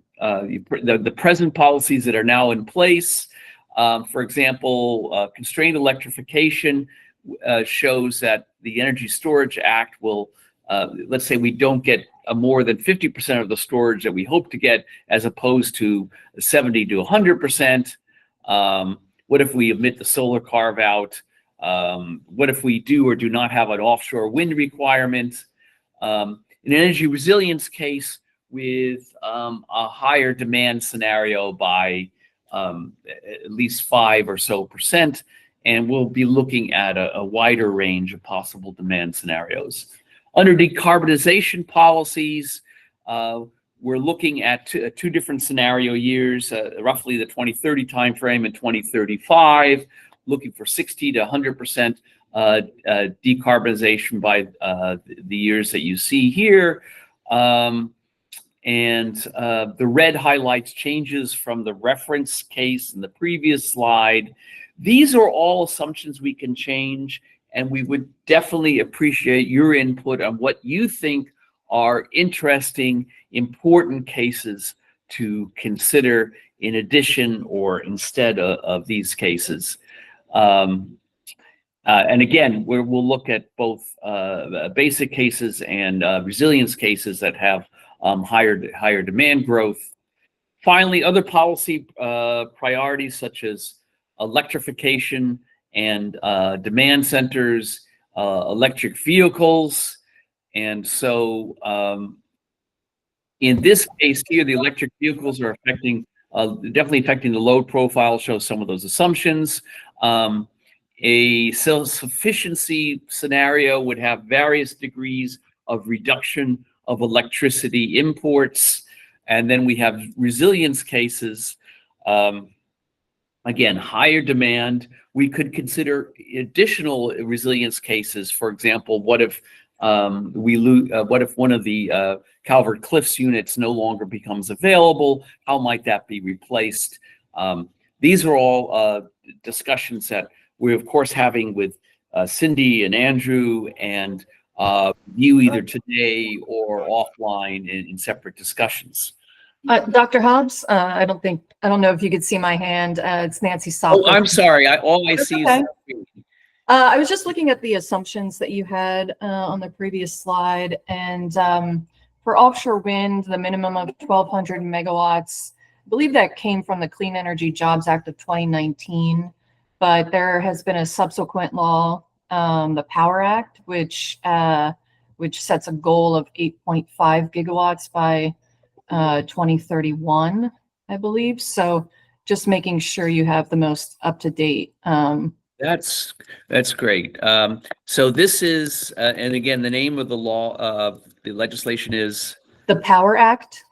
present policies that are now in place. For example, constrained electrification shows that the Energy Storage Act will, let's say we don't get more than 50% of the storage that we hope to get, as opposed to 70 to 100%. What if we omit the solar carve out? What if we do or do not have an offshore wind requirement? An energy resilience case with a higher demand scenario by at least 5% or so, and we'll be looking at a wider range of possible demand scenarios. Under decarbonization policies, we're looking at two different scenario years, roughly the 2030 timeframe and 2035, looking for 60 to 100% decarbonization by the years that you see here. The red highlights changes from the reference case in the previous slide. These are all assumptions we can change, and we would definitely appreciate your input on what you think are interesting, important cases to consider in addition or instead of these cases. And again, we'll look at both basic cases and resilience cases that have higher demand growth. Finally, other policy priorities such as electrification and demand centers, electric vehicles. And so in this case here, the electric vehicles are definitely affecting the load profile, shows some of those assumptions. A self-sufficiency scenario would have various degrees of reduction of electricity imports. And then we have resilience cases. Again, higher demand. We could consider additional resilience cases. For example, what if what if one of the Calvert Cliffs units no longer becomes available? How might that be replaced? These are all discussions that we're of course having with Cindy and Andrew, and you either today or offline in separate discussions. Dr. Hobbs, I don't know if you could see my hand. It's Nancy Sopler. Oh, I'm sorry. All I see is. I was just looking at the assumptions that you had on the previous slide, and for offshore wind, the minimum of 1,200 megawatts. I believe that came from the Clean Energy Jobs Act of 2019, but there has been a subsequent law, the Power Act, which sets a goal of 8.5 gigawatts by 2031, I believe. So just making sure you have the most up-to-date. That's great. So this is, and again, the name of the law, the legislation is? The Power Act.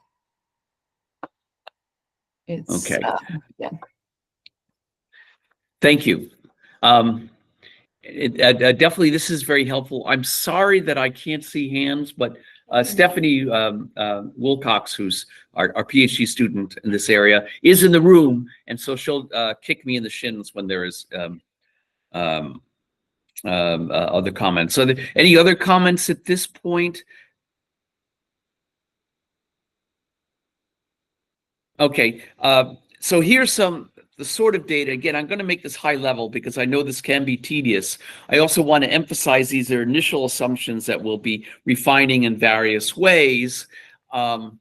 It's, okay. Yeah. Thank you. Definitely, this is very helpful. I'm sorry that I can't see hands, but Stephanie Wilcox, who's our PhD student in this area, is in the room, and so she'll kick me in the shins when there is other comments. So any other comments at this point? Okay, so here's the sort of data. Again, I'm going to make this high level because I know this can be tedious. I also want to emphasize these are initial assumptions that we'll be refining in various ways. The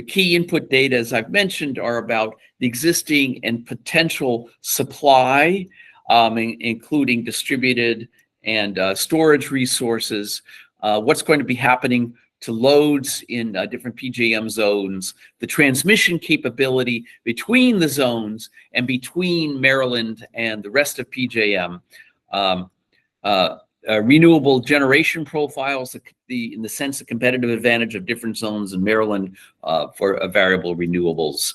key input data, as I've mentioned, are about the existing and potential supply, including distributed and storage resources. what's going to be happening to loads in different PJM zones, the transmission capability between the zones and between Maryland and the rest of PJM, renewable generation profiles, in the sense of competitive advantage of different zones in Maryland for variable renewables,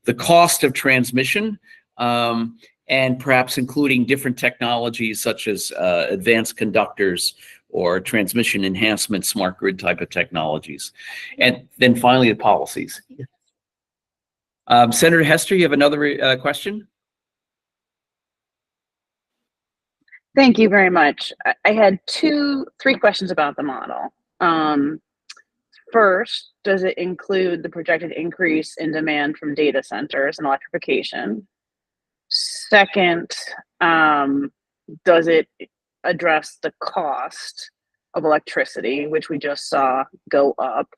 the cost of transmission, and perhaps including different technologies such as advanced conductors or transmission enhancement, smart grid type of technologies. And then finally, the policies. Senator Hester, you have another question? Thank you very much. I had three questions about the model. First, does it include the projected increase in demand from data centers and electrification? Second, does it address the cost of electricity, which we just saw go up?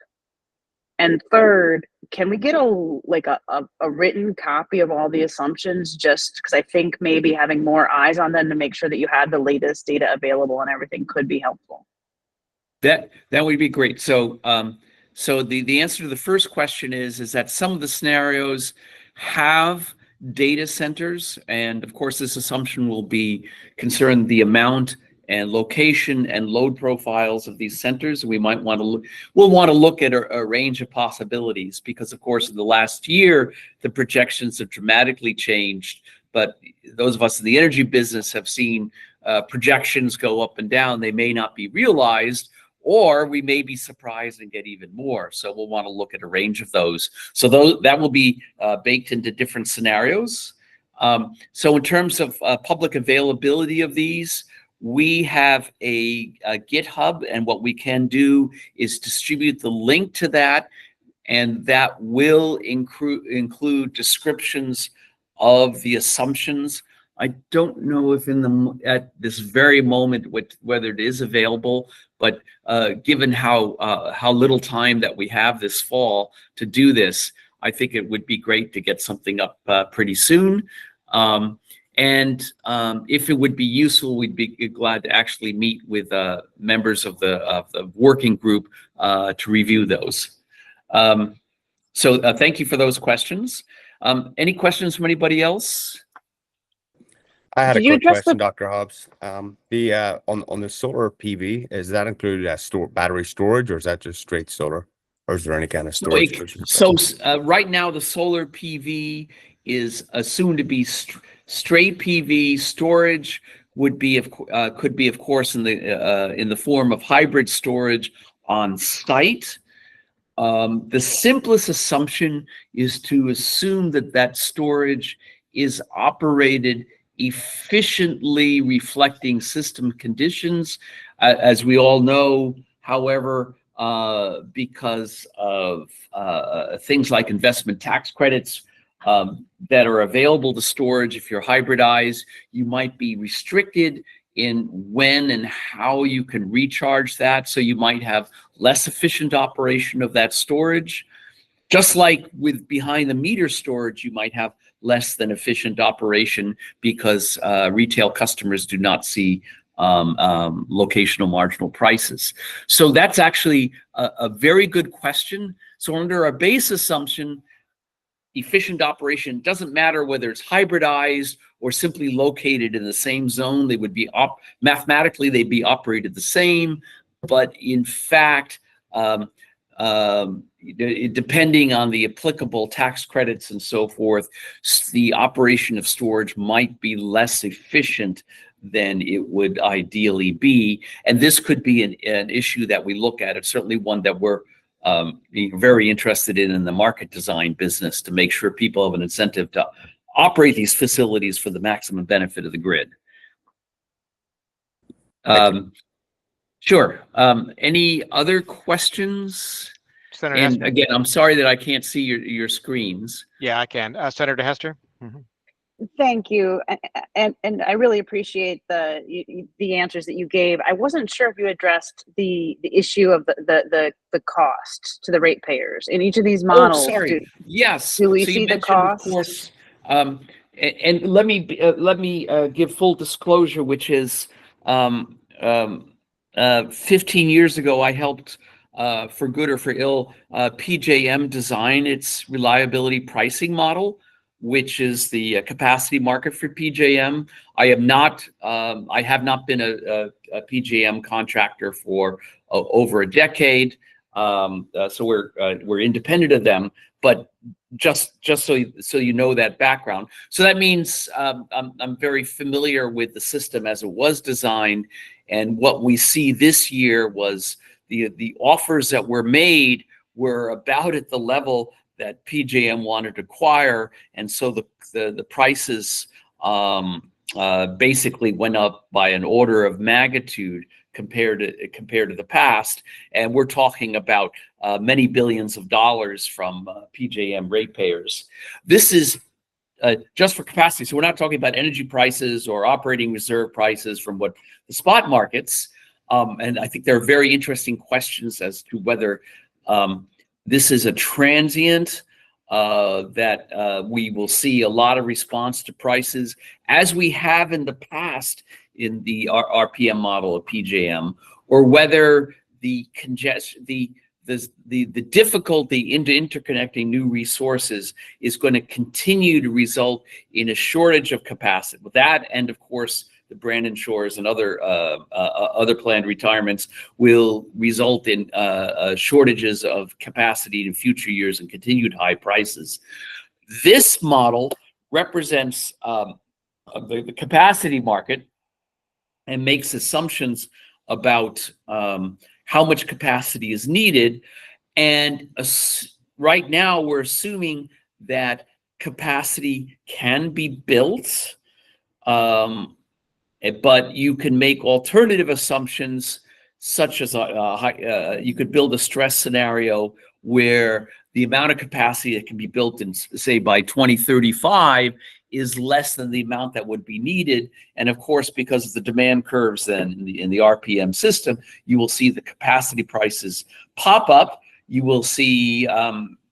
And third, can we get a written copy of all the assumptions, just because I think maybe having more eyes on them to make sure that you had the latest data available and everything could be helpful? That would be great. So so the answer to the first question is that some of the scenarios have data centers, and of course this assumption will be concerned the amount and location and load profiles of these centers. We might want to look, we'll want to look at a range of possibilities, because of course in the last year the projections have dramatically changed, but those of us in the energy business have seen projections go up and down. They may not be realized, or we may be surprised and get even more. So we'll want to look at a range of those. So that will be baked into different scenarios. So in terms of public availability of these, we have a GitHub, and what we can do is distribute the link to that, and that will include descriptions of the assumptions. I don't know if at this very moment whether it is available, but given how little time that we have this fall to do this, I think it would be great to get something up pretty soon. And if it would be useful, we'd be glad to actually meet with members of the working group to review those. So thank you for those questions. Any questions from anybody else? I had Did a you quick address question, the- Dr. Hobbs. On the solar PV, is that included as battery storage, or is that just straight solar, or is there any kind of storage? So right now the solar PV is assumed to be straight PV. Storage would be could be of course in the form of hybrid storage on site. The simplest assumption is to assume that storage is operated efficiently, reflecting system conditions. As we all know, however, because of things like investment tax credits that are available to storage, if you're hybridized, you might be restricted in when and how you can recharge that. So you might have less efficient operation of that storage. Just like with behind the meter storage, you might have less than efficient operation because retail customers do not see locational marginal prices. So that's actually a very good question. So under our base assumption, efficient operation doesn't matter whether it's hybridized or simply located in the same zone. They would be mathematically, they'd be operated the same, but in fact, depending on the applicable tax credits and so forth, the operation of storage might be less efficient than it would ideally be. And this could be an issue that we look at. It's certainly one that we're very interested in the market design business, to make sure people have an incentive to operate these facilities for the maximum benefit of the grid. Sure. Any other questions? Senator And Hester? again, I'm sorry that I can't see your screens. Yeah, I can. Senator Hester? Thank you, and I really appreciate the answers that you gave. I wasn't sure if you addressed the issue of the cost to the ratepayers in each of these models. Oh, sorry. Yes. Do we So see you the mentioned, of cost? course, and let me give full disclosure, which is 15 years ago, I helped, for good or for ill, PJM design its reliability pricing model, which is the capacity market for PJM. I have not been a PJM contractor for over a decade, so we're independent of them. But just so you know that background. So that means I'm very familiar with the system as it was designed. And what we see this year was the offers that were made were about at the level that PJM wanted to acquire, and so the prices basically went up by an order of magnitude compared to the past. And we're talking about many billions of dollars from PJM ratepayers. This is just for capacity. So we're not talking about energy prices or operating reserve prices from what the spot markets. And I think there are very interesting questions as to whether this is a transient, that we will see a lot of response to prices as we have in the past in the RPM model of PJM, or whether the difficulty into interconnecting new resources is going to continue to result in a shortage of capacity. With that, and of course, the Brandon Shores and other planned retirements will result in shortages of capacity in future years and continued high prices. This model represents the capacity market and makes assumptions about how much capacity is needed. And right now we're assuming that capacity can be built, but you can make alternative assumptions, such as you could build a stress scenario where the amount of capacity that can be built in, say, by 2035 is less than the amount that would be needed. And of course, because of the demand curves then in the RPM system, you will see the capacity prices pop up. You will see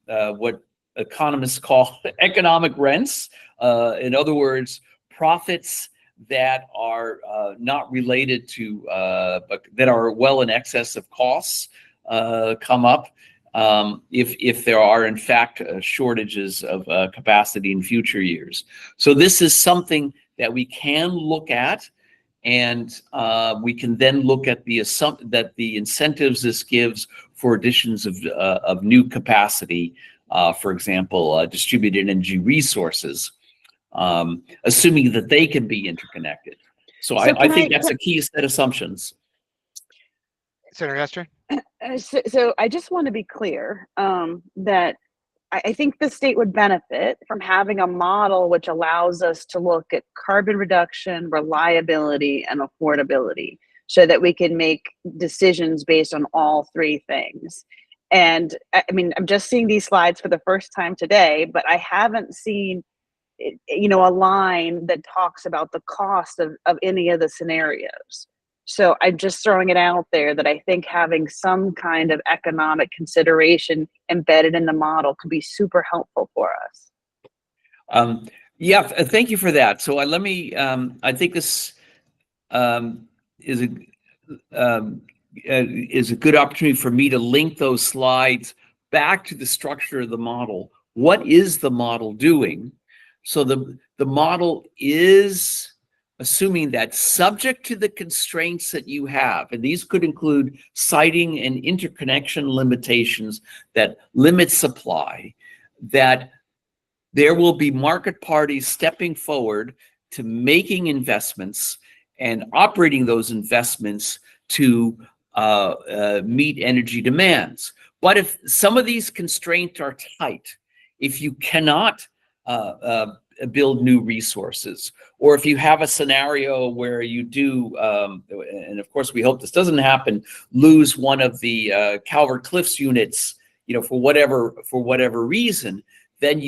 what economists call economic rents. In other words, profits that are not related to, but that are well in excess of costs come up. If there are in fact shortages of capacity in future years. So this is something that we can look at, and we can then look at the incentives this gives for additions of new capacity, for example, distributed energy resources, assuming that they can be interconnected. So I think that's a key set of assumptions. Senator Hester? So I just want to be clear that I think the state would benefit from having a model which allows us to look at carbon reduction, reliability, and affordability, so that we can make decisions based on all three things. And I mean, I'm just seeing these slides for the first time today, but I haven't seen, a line that talks about the cost of any of the scenarios. So I'm just throwing it out there that I think having some kind of economic consideration embedded in the model could be super helpful for us. Yeah, thank you for that. So let me, I think this is a good opportunity for me to link those slides back to the structure of the model. What is the model doing? So the model is assuming that, subject to the constraints that you have, and these could include siting and interconnection limitations that limit supply, that there will be market parties stepping forward to making investments and operating those investments to meet energy demands. But if some of these constraints are tight, if you cannot build new resources, or if you have a scenario where you do, and of course we hope this doesn't happen, lose one of the Calvert Cliffs units, for whatever reason, then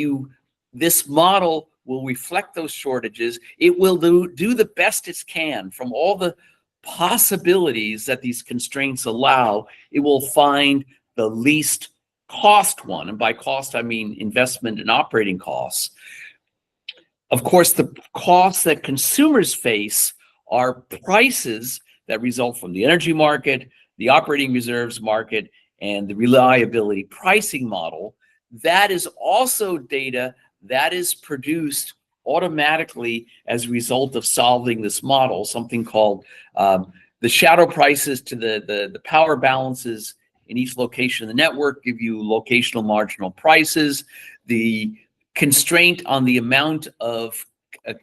this model will reflect those shortages. It will do the best it can from all the possibilities that these constraints allow. It will find the least cost one, and by cost I mean investment and operating costs. Of course, the costs that consumers face are prices that result from the energy market, the operating reserves market, and the reliability pricing model. That is also data that is produced automatically as a result of solving this model, something called the shadow prices to the power balances in each location of the network give you locational marginal prices. The constraint on the amount of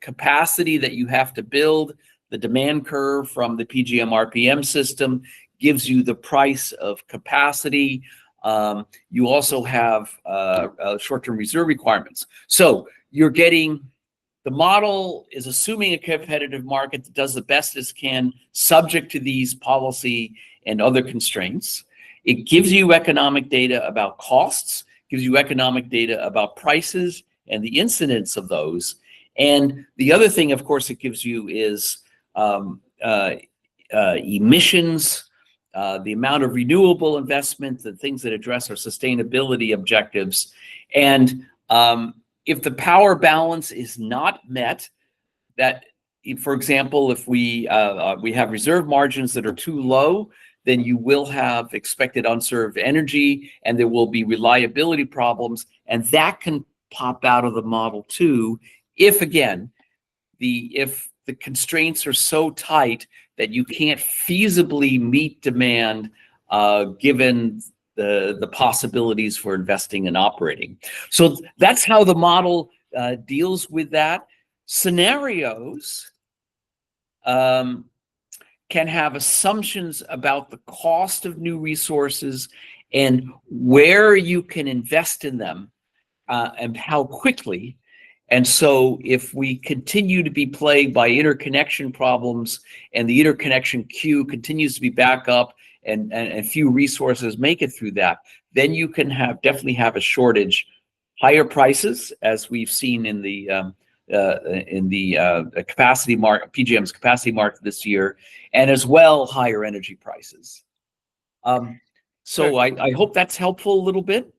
capacity that you have to build, the demand curve from the PGM RPM system gives you the price of capacity. You also have short-term reserve requirements. So you're getting, the model is assuming a competitive market that does the best it can, subject to these policy and other constraints. It gives you economic data about costs, gives you economic data about prices and the incidence of those. And the other thing, of course, it gives you is emissions, the amount of renewable investment, the things that address our sustainability objectives. And if the power balance is not met, that, for example, if we have reserve margins that are too low, then you will have expected unserved energy and there will be reliability problems. And that can pop out of the model too, if again, if the constraints are so tight that you can't feasibly meet demand given the possibilities for investing and operating. So that's how the model deals with that. Scenarios can have assumptions about the cost of new resources and where you can invest in them and how quickly. And so if we continue to be plagued by interconnection problems and the interconnection queue continues to be back up and few resources make it through that, then you can definitely have a shortage, higher prices, as we've seen in the capacity market, PGM's capacity market this year, and as well higher energy prices. So I hope that's helpful a little bit.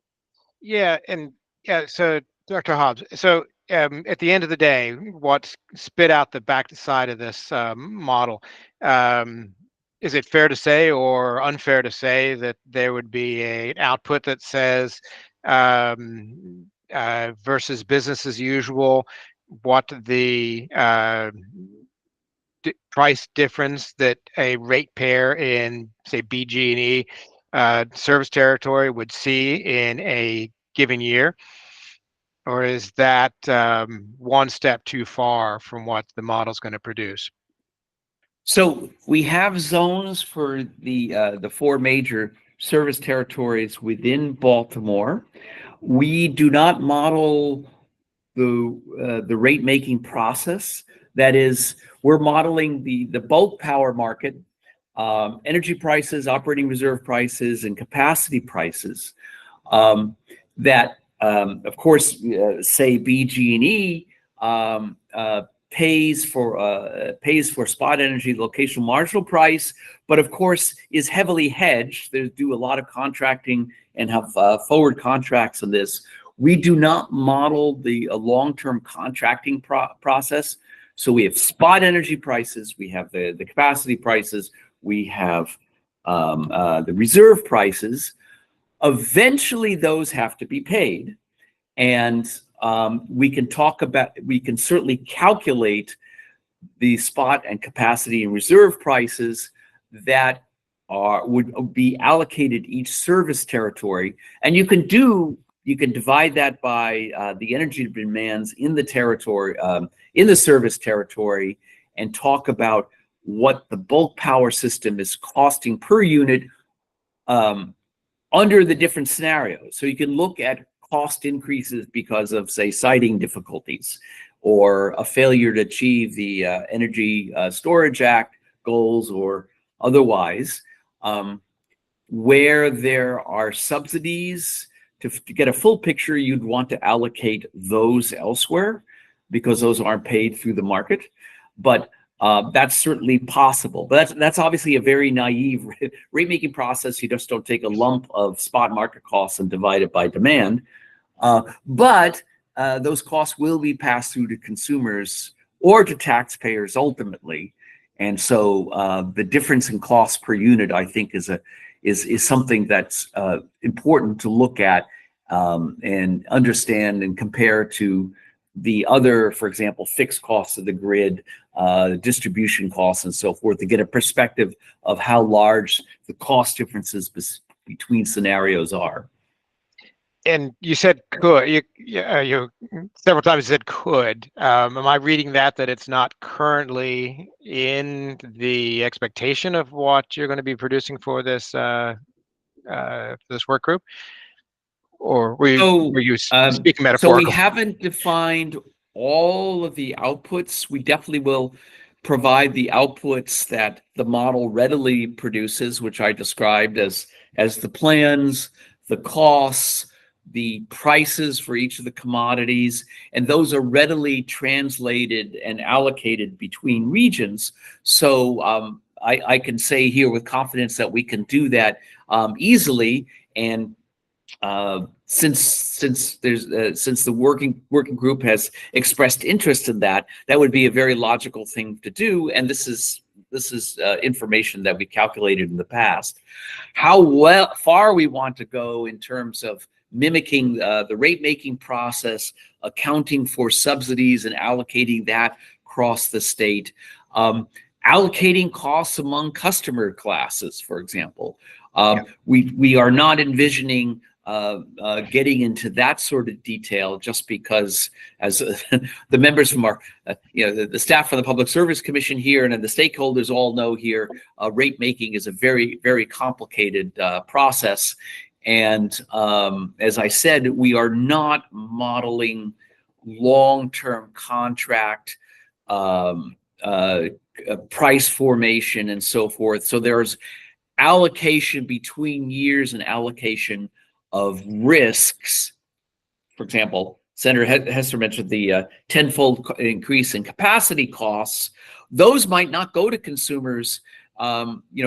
Yeah, and yeah, so Dr. Hobbs, so at the end of the day, what's spit out the back side of this model? Is it fair to say or unfair to say that there would be an output that says versus business as usual, what the price difference that a ratepayer in, say, BG&E service territory would see in a given year? Or is that one step too far from what the model's going to produce? So we have zones for the four major service territories within Baltimore. We do not model the rate making process. That is, we're modeling the bulk power market, energy prices, operating reserve prices, and capacity prices that. Of course, say BG&E pays for spot energy locational marginal price, but of course is heavily hedged. They do a lot of contracting and have forward contracts on this. We do not model the long-term contracting process. So we have spot energy prices, we have the capacity prices, we have the reserve prices. Eventually, those have to be paid, and we can certainly calculate the spot and capacity and reserve prices that would be allocated each service territory, and you can divide that by the energy demands in the territory, in the service territory, and talk about what the bulk power system is costing per unit. Under the different scenarios. So you can look at cost increases because of, say, siting difficulties or a failure to achieve the Energy Storage Act goals or otherwise, where there are subsidies. To get a full picture, you'd want to allocate those elsewhere because those aren't paid through the market. But that's certainly possible, but that's obviously a very naive rate-making process. You just don't take a lump of spot market costs and divide it by demand. But those costs will be passed through to consumers or to taxpayers ultimately. And so the difference in cost per unit, I think, is something that's important to look at and understand and compare to the other, for example, fixed costs of the grid, distribution costs, and so forth, to get a perspective of how large the cost differences between scenarios are. And you said could, you several times said could. Am I reading that it's not currently in the expectation of what you're going to be producing for this this work group? Or were you speaking metaphorical? So we haven't defined all of the outputs. We definitely will provide the outputs that the model readily produces, which I described as the plans, the costs, the prices for each of the commodities, and those are readily translated and allocated between regions. So I can say here with confidence that we can do that easily. And since the working group has expressed interest in that, that would be a very logical thing to do. And this is information that we calculated in the past. How far we want to go in terms of mimicking the rate making process, accounting for subsidies and allocating that across the state, allocating costs among customer classes, for example. We are not envisioning getting into that sort of detail, just because, as the members from our, the staff from the Public Service Commission here and the stakeholders all know here, rate making is a very, very complicated process. And as I said, we are not modeling long-term contract price formation and so forth. So there's allocation between years and allocation of risks. For example, Senator Hester mentioned the tenfold increase in capacity costs. Those might not go to consumers,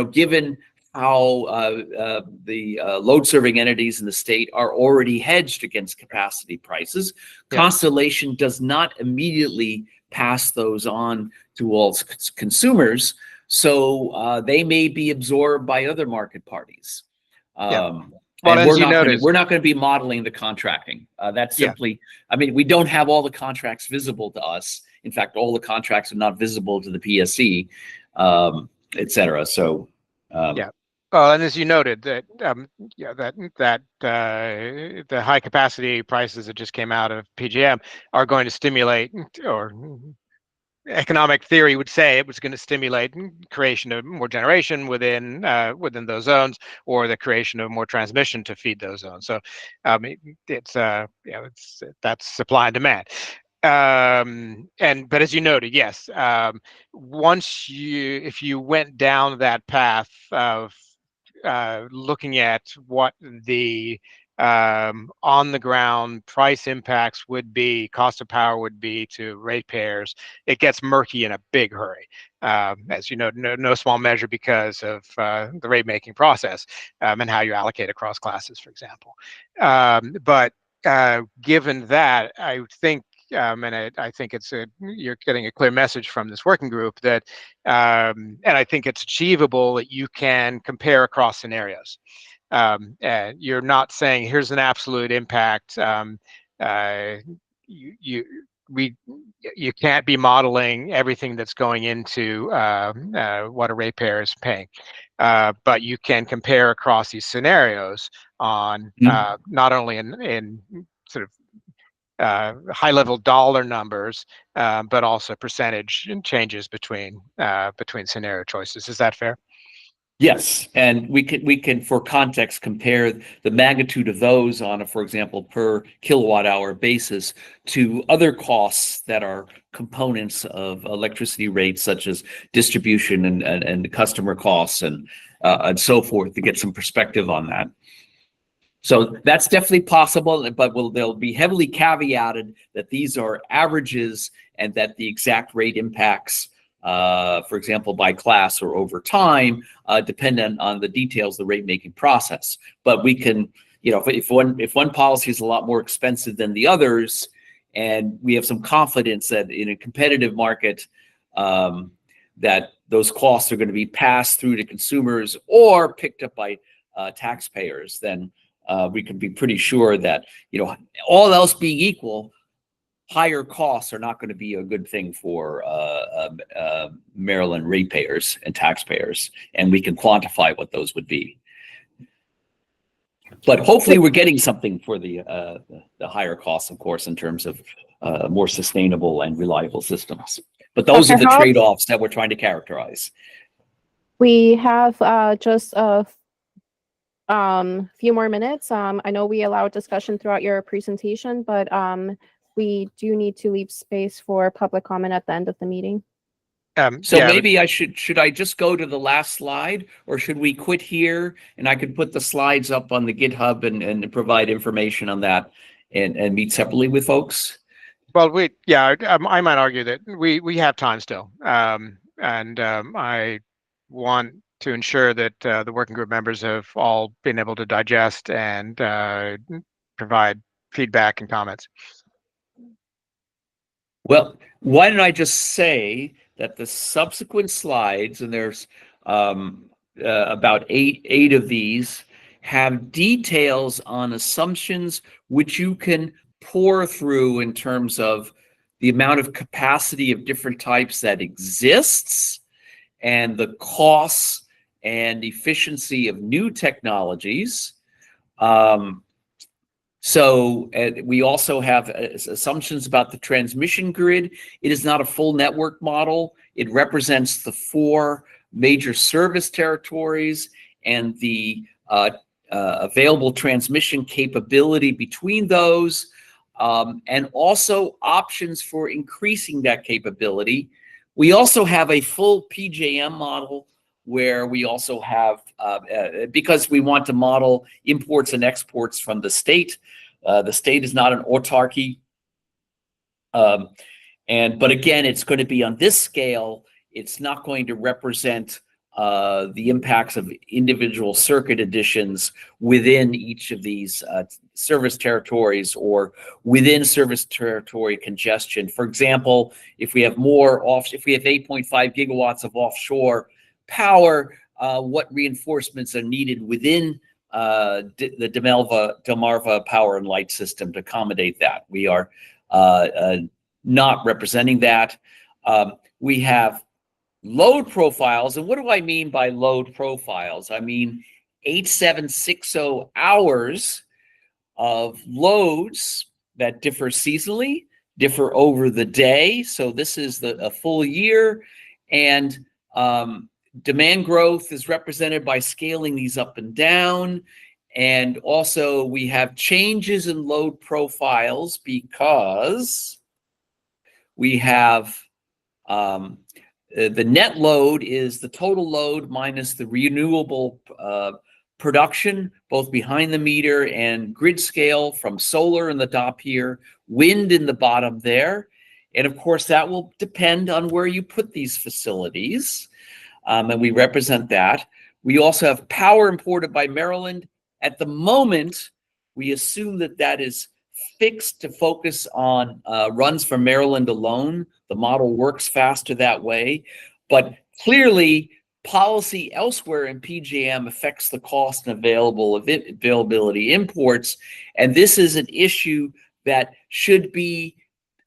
given how the load serving entities in the state are already hedged against capacity prices. Yeah. Constellation does not immediately pass those on to all consumers, so they may be absorbed by other market parties. Well, and we're not going to be modeling the contracting. That's simply, I mean, we don't have all the contracts visible to us. In fact, all the contracts are not visible to the PSC, et cetera. So, and as you noted, that the high capacity prices that just came out of PJM are going to stimulate, or economic theory would say it was going to stimulate creation of more generation within those zones, or the creation of more transmission to feed those zones. So it's that's supply and demand. But as you noted, yes, if you went down that path of looking at what the on the ground price impacts would be, cost of power would be to ratepayers, it gets murky in a big hurry. As you know, no small measure, because of the rate making process and how you allocate across classes, for example. But given that, I think, and I think you're getting a clear message from this working group that, and I think it's achievable, that you can compare across scenarios. You're not saying here's an absolute impact. You can't be modeling everything that's going into what a ratepayer is paying, but you can compare across these scenarios on not only in sort of high-level dollar numbers, but also percentage changes between scenario choices. Is that fair? Yes, and we can for context compare the magnitude of those on a, for example, per kilowatt hour basis to other costs that are components of electricity rates, such as distribution and customer costs and so forth, to get some perspective on that. So that's definitely possible, but they'll be heavily caveated that these are averages and that the exact rate impacts, for example, by class or over time, dependent on the details of the rate making process. But we can, if one policy is a lot more expensive than the others, and we have some confidence that in a competitive market, that those costs are going to be passed through to consumers or picked up by taxpayers, then we can be pretty sure that, all else being equal, higher costs are not going to be a good thing for Maryland ratepayers and taxpayers, and we can quantify what those would be. But hopefully we're getting something for the higher costs, of course, in terms of more sustainable and reliable systems. But those Dr. are the Hobbs? trade-offs that we're trying to characterize. We have just a few more minutes. I know we allowed discussion throughout your presentation, but we do need to leave space for public comment at the end of the meeting. So yeah, maybe should I just go to the last slide, or should we quit here and I could put the slides up on the GitHub and provide information on that and meet separately with folks? well, I might argue that we have time still, and I want to ensure that the working group members have all been able to digest and provide feedback and comments. Well, why don't I just say that the subsequent slides, and there's about eight of these, have details on assumptions which you can pour through in terms of the amount of capacity of different types that exists and the costs and efficiency of new technologies. So we also have assumptions about the transmission grid. It is not a full network model. It represents the 4 major service territories and the available transmission capability between those, and also options for increasing that capability. We also have a full PJM model where we also have, because we want to model imports and exports from the state. The state is not an autarky. But again, it's going to be on this scale. It's not going to represent the impacts of individual circuit additions within each of these service territories or within service territory congestion. For example, if we have if we have 8.5 gigawatts of offshore power, what reinforcements are needed within the Delmarva power and light system to accommodate that? We are not representing that. We have load profiles. And what do I mean by load profiles? I mean 8760 hours of loads that differ seasonally, differ over the day. So this is a full year. And demand growth is represented by scaling these up and down. And also we have changes in load profiles because we have the net load is the total load minus the renewable production, both behind the meter and grid scale from solar in the top here, wind in the bottom there. And of course, that will depend on where you put these facilities. And we represent that. We also have power imported by Maryland. At the moment, we assume that that is fixed to focus on runs from Maryland alone. The model works faster that way. But clearly, policy elsewhere in PJM affects the cost and availability imports. And this is an issue that should be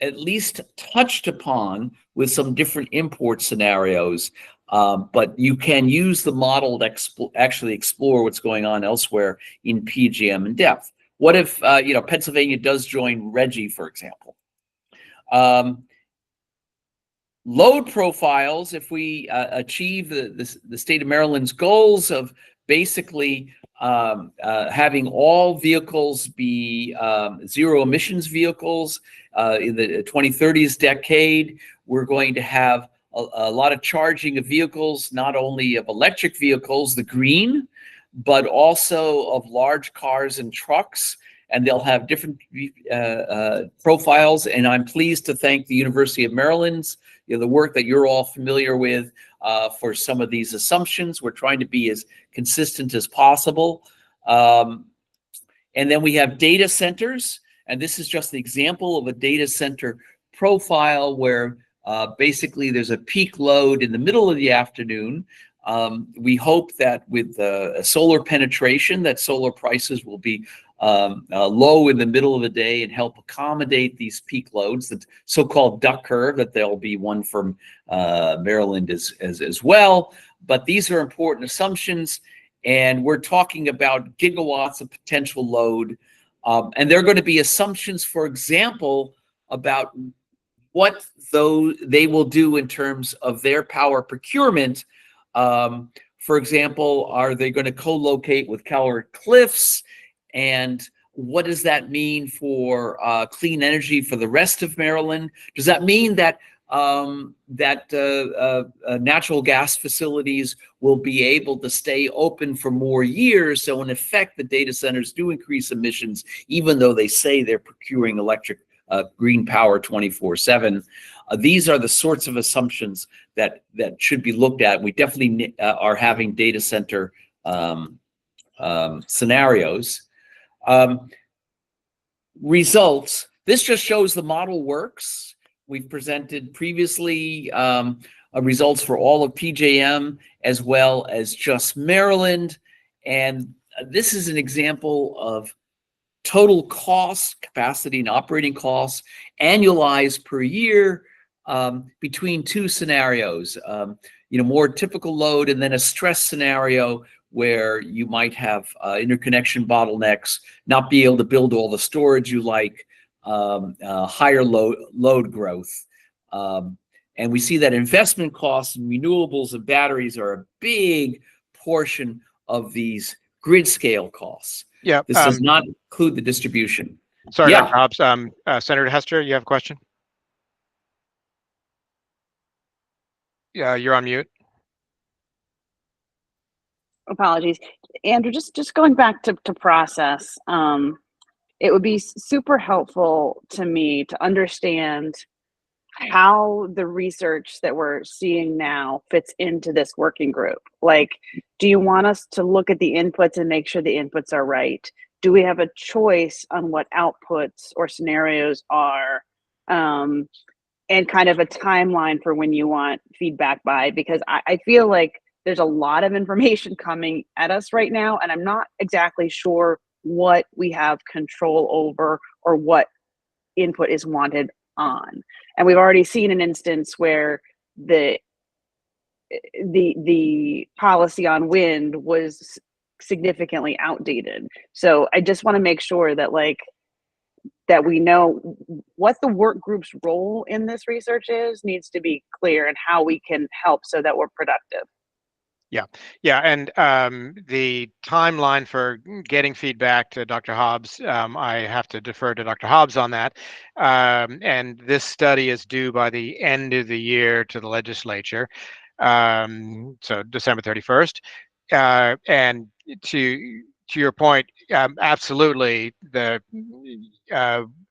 at least touched upon with some different import scenarios. But you can use the model to actually explore what's going on elsewhere in PJM in depth. What if Pennsylvania does join RGGI, for example? Load profiles, if we achieve the state of Maryland's goals of basically having all vehicles be zero emissions vehicles in the 2030s decade, we're going to have a lot of charging of vehicles, not only of electric vehicles, the green, but also of large cars and trucks. And they'll have different profiles. And I'm pleased to thank the University of Maryland's, the work that you're all familiar with for some of these assumptions. We're trying to be as consistent as possible. And then we have data centers. And this is just the example of a data center profile where Basically, there's a peak load in the middle of the afternoon. We hope that with solar penetration, that solar prices will be low in the middle of the day and help accommodate these peak loads, the so-called duck curve, that there'll be one from Maryland as well. But these are important assumptions, and we're talking about gigawatts of potential load. And there are going to be assumptions, for example, about what they will do in terms of their power procurement. For example, are they going to co-locate with Calvert Cliffs? And what does that mean for clean energy for the rest of Maryland? Does that mean that natural gas facilities will be able to stay open for more years? So in effect, the data centers do increase emissions, even though they say they're procuring electric green power 24/7. These are the sorts of assumptions that should be looked at. We definitely are having data center scenarios. Results. This just shows the model works. We've presented previously results for all of PJM as well as just Maryland. And this is an example of total cost, capacity and operating costs, annualized per year between two scenarios. More typical load and then a stress scenario where you might have interconnection bottlenecks, not be able to build all the storage you like, higher load growth. And we see that investment costs in renewables and batteries are a big portion of these grid scale costs. Yeah. This does not include the distribution. Sorry, Yeah. Dr. Hobbs. Senator Hester, you have a question? Yeah, you're on mute. Apologies. Andrew, just going back to process, it would be super helpful to me to understand how the research that we're seeing now fits into this working group. Like, do you want us to look at the inputs and make sure the inputs are right? Do we have a choice on what outputs or scenarios are? And kind of a timeline for when you want feedback by, because I feel like there's a lot of information coming at us right now, and I'm not exactly sure what we have control over or what input is wanted on. And we've already seen an instance where the policy on wind was significantly outdated. So I just want to make sure that that we know what the work group's role in this research needs to be clear, and how we can help so that we're productive. Yeah, and the timeline for getting feedback to Dr. Hobbs, I have to defer to Dr. Hobbs on that. And this study is due by the end of the year to the legislature, so December 31st. And to your point, absolutely, the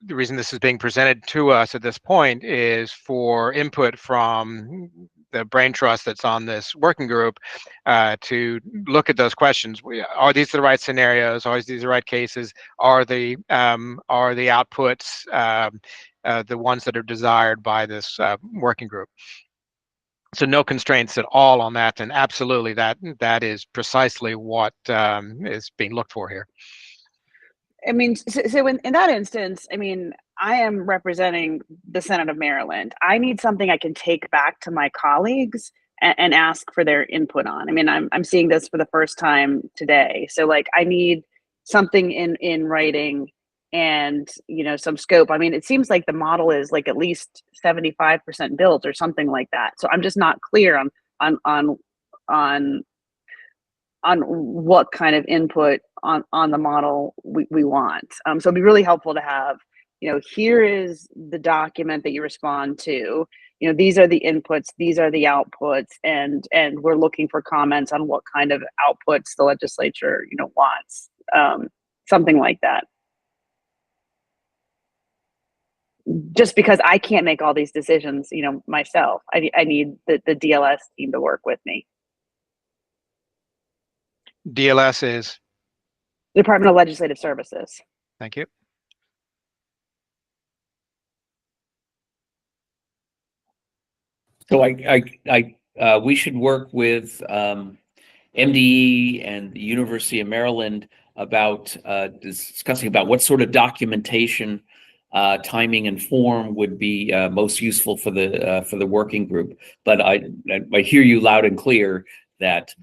reason this is being presented to us at this point is for input from the brain trust that's on this working group to look at those questions. Are these the right scenarios? Are these the right cases? Are the outputs the ones that are desired by this working group? So no constraints at all on that, and absolutely that is precisely what is being looked for here. I mean, so in that instance, I mean, I am representing the Senate of Maryland. I need something I can take back to my colleagues and ask for their input on. I mean, I'm seeing this for the first time today. So I need something in writing and, some scope. I mean, it seems like the model is at least 75% built or something like that. So I'm just not clear on what kind of input on the model we want. So it'd be really helpful to have, here is the document that you respond to, these are the inputs, these are the outputs, and we're looking for comments on what kind of outputs the legislature, wants, something like that. Just because I can't make all these decisions, myself, I need the DLS team to work with me. DLS is? Department of Legislative Services. Thank you. So we should work with MDE and the University of Maryland about discussing about what sort of documentation, timing, and form would be most useful for the working group. But I hear you loud and clear that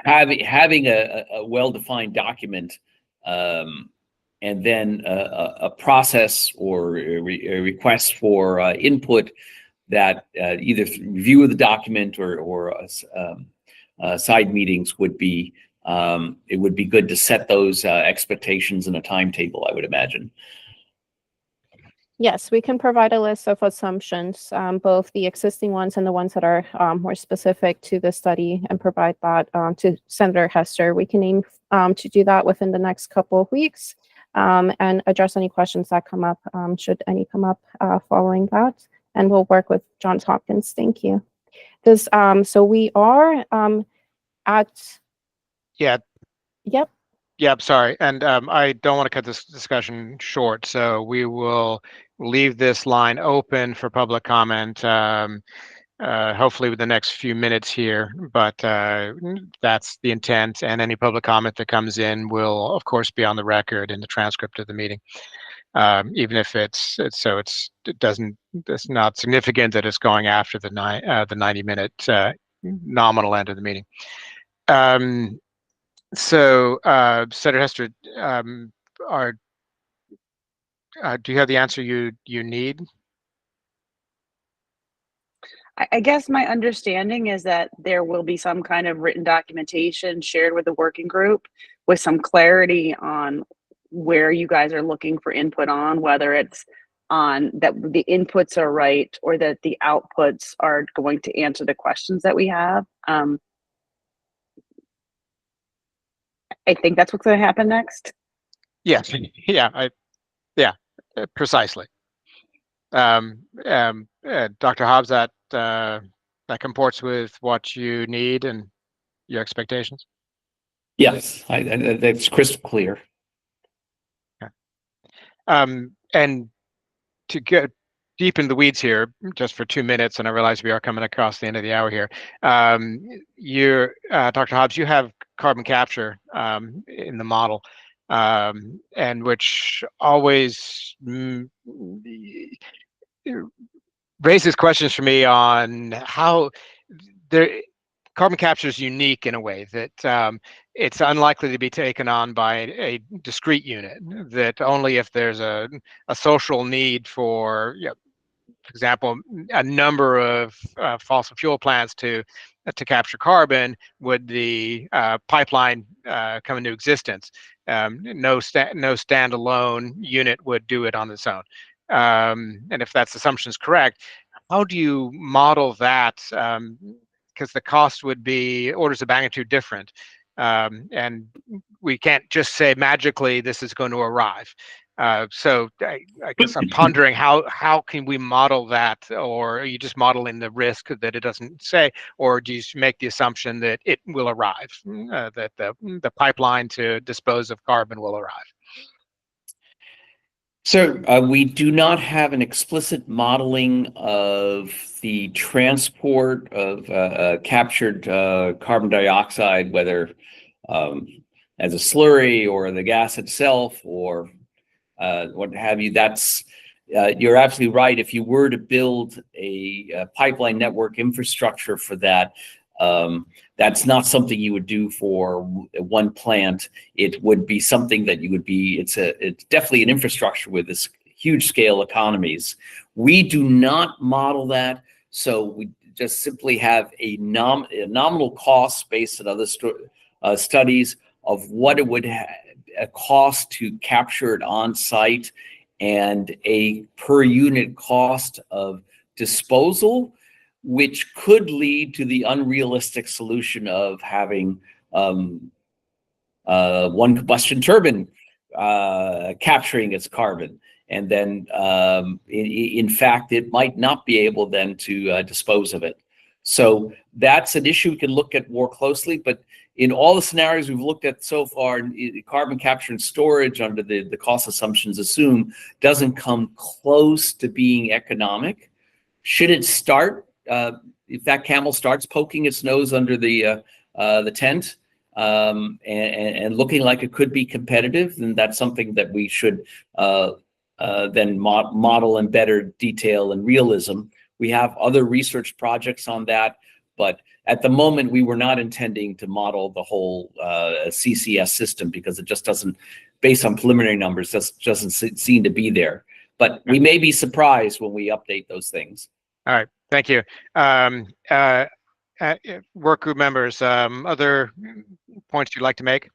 having a well-defined document and then a process or a request for input that either review of the document or side meetings would be, it would be good to set those expectations in a timetable, I would imagine. Yes, we can provide a list of assumptions, both the existing ones and the ones that are more specific to the study, and provide that to Senator Hester. We can aim to do that within the next couple of weeks, and address any questions that come up, should any come up following that. And we'll work with Johns Hopkins. Thank you. So we are at. Yeah. Yep. Yep. Sorry. And I don't want to cut this discussion short. So we will leave this line open for public comment, hopefully with the next few minutes here. But that's the intent. And any public comment that comes in will, of course, be on the record in the transcript of the meeting. Even if it's not significant that it's going after the 90-minute nominal end of the meeting. So, Senator Hester, do you have the answer you need? I guess my understanding is that there will be some kind of written documentation shared with the working group with some clarity on where you guys are looking for input on, whether it's on that the inputs are right or that the outputs are going to answer the questions that we have. I think that's what's going to happen next. Yes. Yeah. Precisely. Dr. Hobbs, that comports with what you need and your expectations. Yes, that's crystal clear. Okay. And to get deep in the weeds here, just for 2 minutes, and I realize we are coming across the end of the hour here. Dr. Hobbs, you have carbon capture in the model, and which always raises questions for me on how carbon capture is unique in a way that it's unlikely to be taken on by a discrete unit, that only if there's a social need for, for example, a number of fossil fuel plants to capture carbon would the pipeline come into existence. No standalone unit would do it on its own. And if that assumption is correct, how do you model that? Because the cost would be orders of magnitude different. And we can't just say magically this is going to arrive. So I guess I'm pondering how can we model that, or are you just modeling the risk that it doesn't say, or do you make the assumption that it will arrive, that the pipeline to dispose of carbon will arrive? So we do not have an explicit modeling of the transport of captured carbon dioxide, whether as a slurry or the gas itself or what have you. That's you're absolutely right. If you were to build a pipeline network infrastructure for that, that's not something you would do for one plant. It would be something that you would be. It's definitely an infrastructure with this huge scale economies. We do not model that, so we just simply have a nominal cost based on other studies of what it would cost to capture it on site and a per unit cost of disposal, which could lead to the unrealistic solution of having one combustion turbine capturing its carbon. And then in fact, it might not be able then to dispose of it. So that's an issue we can look at more closely, but in all the scenarios we've looked at so far, carbon capture and storage under the cost assumptions assumed doesn't come close to being economic. Should it start, if that camel starts poking its nose under the tent and looking like it could be competitive, then that's something that we should then model in better detail and realism. We have other research projects on that, but at the moment we were not intending to model the whole CCS system because it just doesn't, based on preliminary numbers, just doesn't seem to be there. But we may be surprised when we update those things. All right, thank you. Work group members, other points you'd like to make?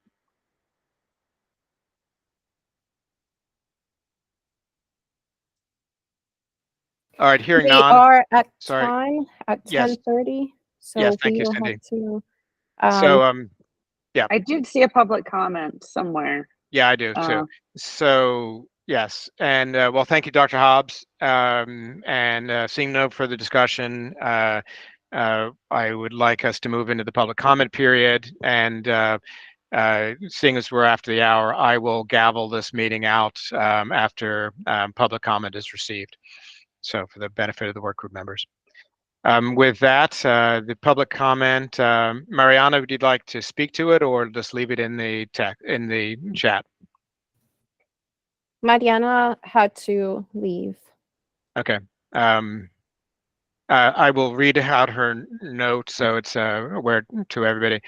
All right, hearing We none. are at Sorry. time at Yes. 10:30. So Yes, thank we you, will Cindy. have to, So, yeah. I did see a public comment somewhere. Yeah, I do too. So yes, and well, thank you, Dr. Hobbs. And seeing no further discussion, I would like us to move into the public comment period. And seeing as we're after the hour, I will gavel this meeting out after public comment is received. So for the benefit of the work group members. With that, the public comment, Mariana, would you like to speak to it or just leave it in the chat? Mariana had to leave. Okay. I will read out her note so it's aware to everybody.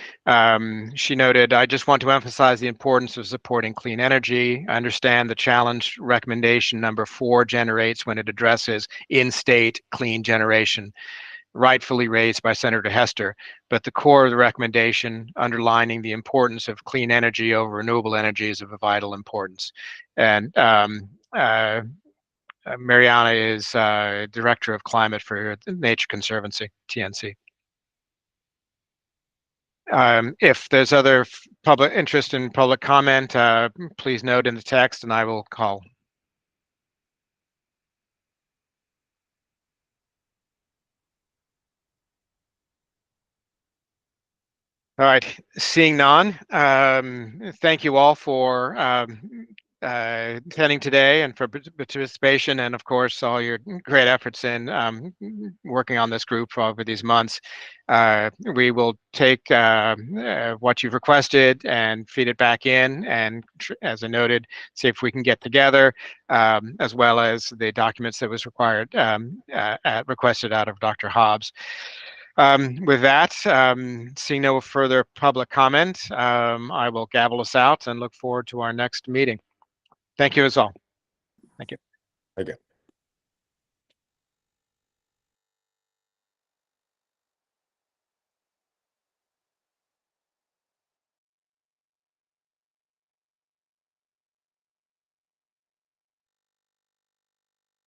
She noted, I just want to emphasize the importance of supporting clean energy. I understand the challenge recommendation number 4 generates when it addresses in-state clean generation, rightfully raised by Senator Hester, but the core of the recommendation underlining the importance of clean energy over renewable energy is of a vital importance. And Mariana is Director of Climate for the Nature Conservancy, TNC. If there's other public interest in public comment, please note in the text and I will call. All right, seeing none, thank you all for attending today and for participation, and of course all your great efforts in working on this group for over these months. We will take what you've requested and feed it back in, and as I noted, see if we can get together, as well as the documents that was required requested out of Dr. Hobbs. With that, seeing no further public comment, I will gavel us out and look forward to our next meeting. Thank you as all. Thank you. Okay.